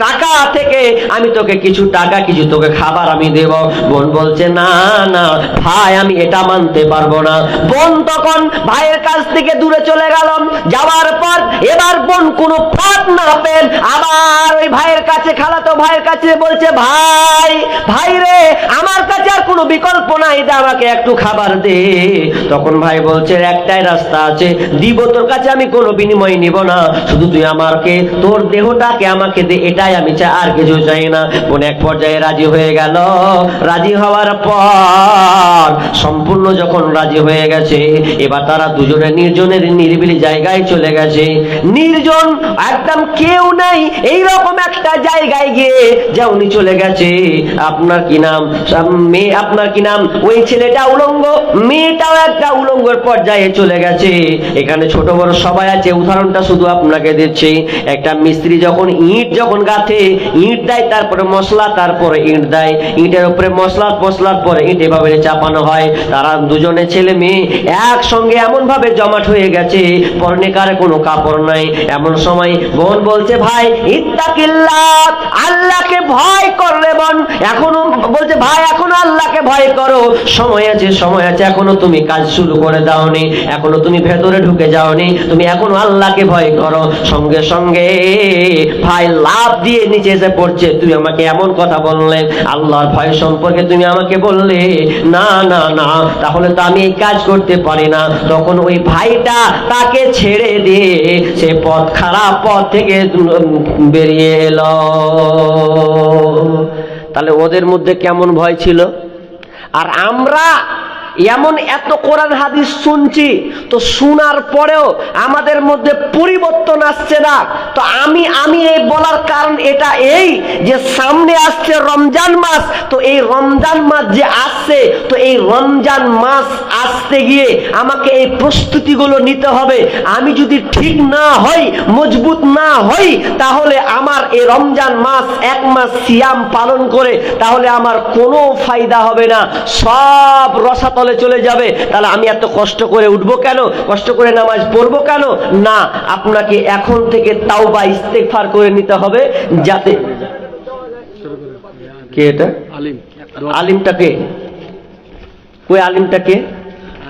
টাকা থেকে আমি তোকে কিছু টাকা, কিছু তোকে খাবার আমি দেব। বোন বলছে, না না ভাই আমি এটা মানতে পারবো না। বোন তখন ভাইয়ের কাছ থেকে দূরে চলে গেল। যাওয়ার পর এবার বোন কোনো পথ না পেন আবার ওই ভাইয়ের কাছে, খালাতো ভাইয়ের কাছে বলছে, ভাই ভাই রে আমার কাছে আর কোনো বিকল্প নাই, আমাকে একটু খাবার দে। তখন ভাই বলছে, একটাই রাস্তা আছে, দিব তোর কাছে আমি কোনো বিনিময় নিব না, শুধু তুই আমাকে তোর দেহটাকে আমাকে দে, এটাই আমি চাই, আর কিছু চাই না। বোন এক পর্যায়ে রাজি হয়ে গেল। রাজি হওয়ার পর সম্পূর্ণ যখন রাজি হয়ে গেছে, এবার তারা দুজনে নির্জনের নিরিবিলি জায়গায় চলে গেছে। নির্জন একদম কেউ নেই, এইরকম একটা জায়গায় গিয়ে যা উনি চলে গেছে। আপনার কি নাম? মেয়ে, আপনার কি নাম? ওই ছেলেটা উলঙ্গ, মেয়েটাও একটা উলঙ্গর পর্যায়ে চলে গেছে। এখানে ছোট বড় সবাই আছে, উদাহরণটা শুধু আপনাকে দিচ্ছি। একটা মিস্ত্রি যখন ইট যখন গাঁথে, ইট দেয়, তারপরে মশলা, তারপরে ইট দেয়, ইটের উপরে মশলার পরে ইট এভাবে চাপানো হয়। তারা দুজনে ছেলে মেয়ে একসঙ্গে এমন ভাবে জমাট হয়ে গেছে, পরনে কারে কোনো কাপড় নাই। এমন সময় বোন বলছে, ভাই ইত্তাকিল্লাহ, আল্লাহকে ভয় করলে বোন, এখনো বলছে ভাই এখনো আল্লাহকে ভয় করো, সময় আছে, সময় আছে, এখনো তুমি কাজ শুরু করে দাওনি, এখনো তুমি ভেতরে ঢুকে যাওনি, তুমি এখনো আল্লাহকে ভয় করো। সঙ্গে সঙ্গে ভাই লাভ দিয়ে নিচে এসে পড়ছে, তুমি আমাকে এমন কথা বললে, আল্লাহর ভয় সম্পর্কে তুমি আমাকে বললে, না না না, তাহলে তো আমি এই কাজ করতে পারি না। তখন ওই ভাইটা তাকে ছেড়ে দিয়ে সে খারাপ পথ থেকে বেরিয়ে এলো। তাহলে ওদের মধ্যে কেমন ভয় ছিল? আর আমরা এমন এত কোরআন হাদিস শুনছি, তো শোনার পরেও আমাদের মধ্যে পরিবর্তন আসছে না। তো আমি এই বলার কারণ এটা এই যে সামনে আসছে রমজান মাস, তো এই রমজান মাস যে আসছে, তো এই রমজান মাস আসতে গিয়ে আমাকে এই প্রস্তুতিগুলো নিতে হবে। আমি যদি ঠিক না হই, মজবুত না হই, তাহলে আমার এই রমজান মাস এক মাস সিয়াম পালন করে তাহলে আমার কোনো ফায়দা হবে না, সব রসাতলে চলে যাবে। তাহলে আমি এত কষ্ট করে উঠবো কেন, কষ্ট করে নামাজ পড়বো কেন? না, আপনাকে এখন থেকে তাওবা ইস্তেগফার করে নিতে হবে, যাতে কে এটা আলিমটাকে কই আলিমটাকে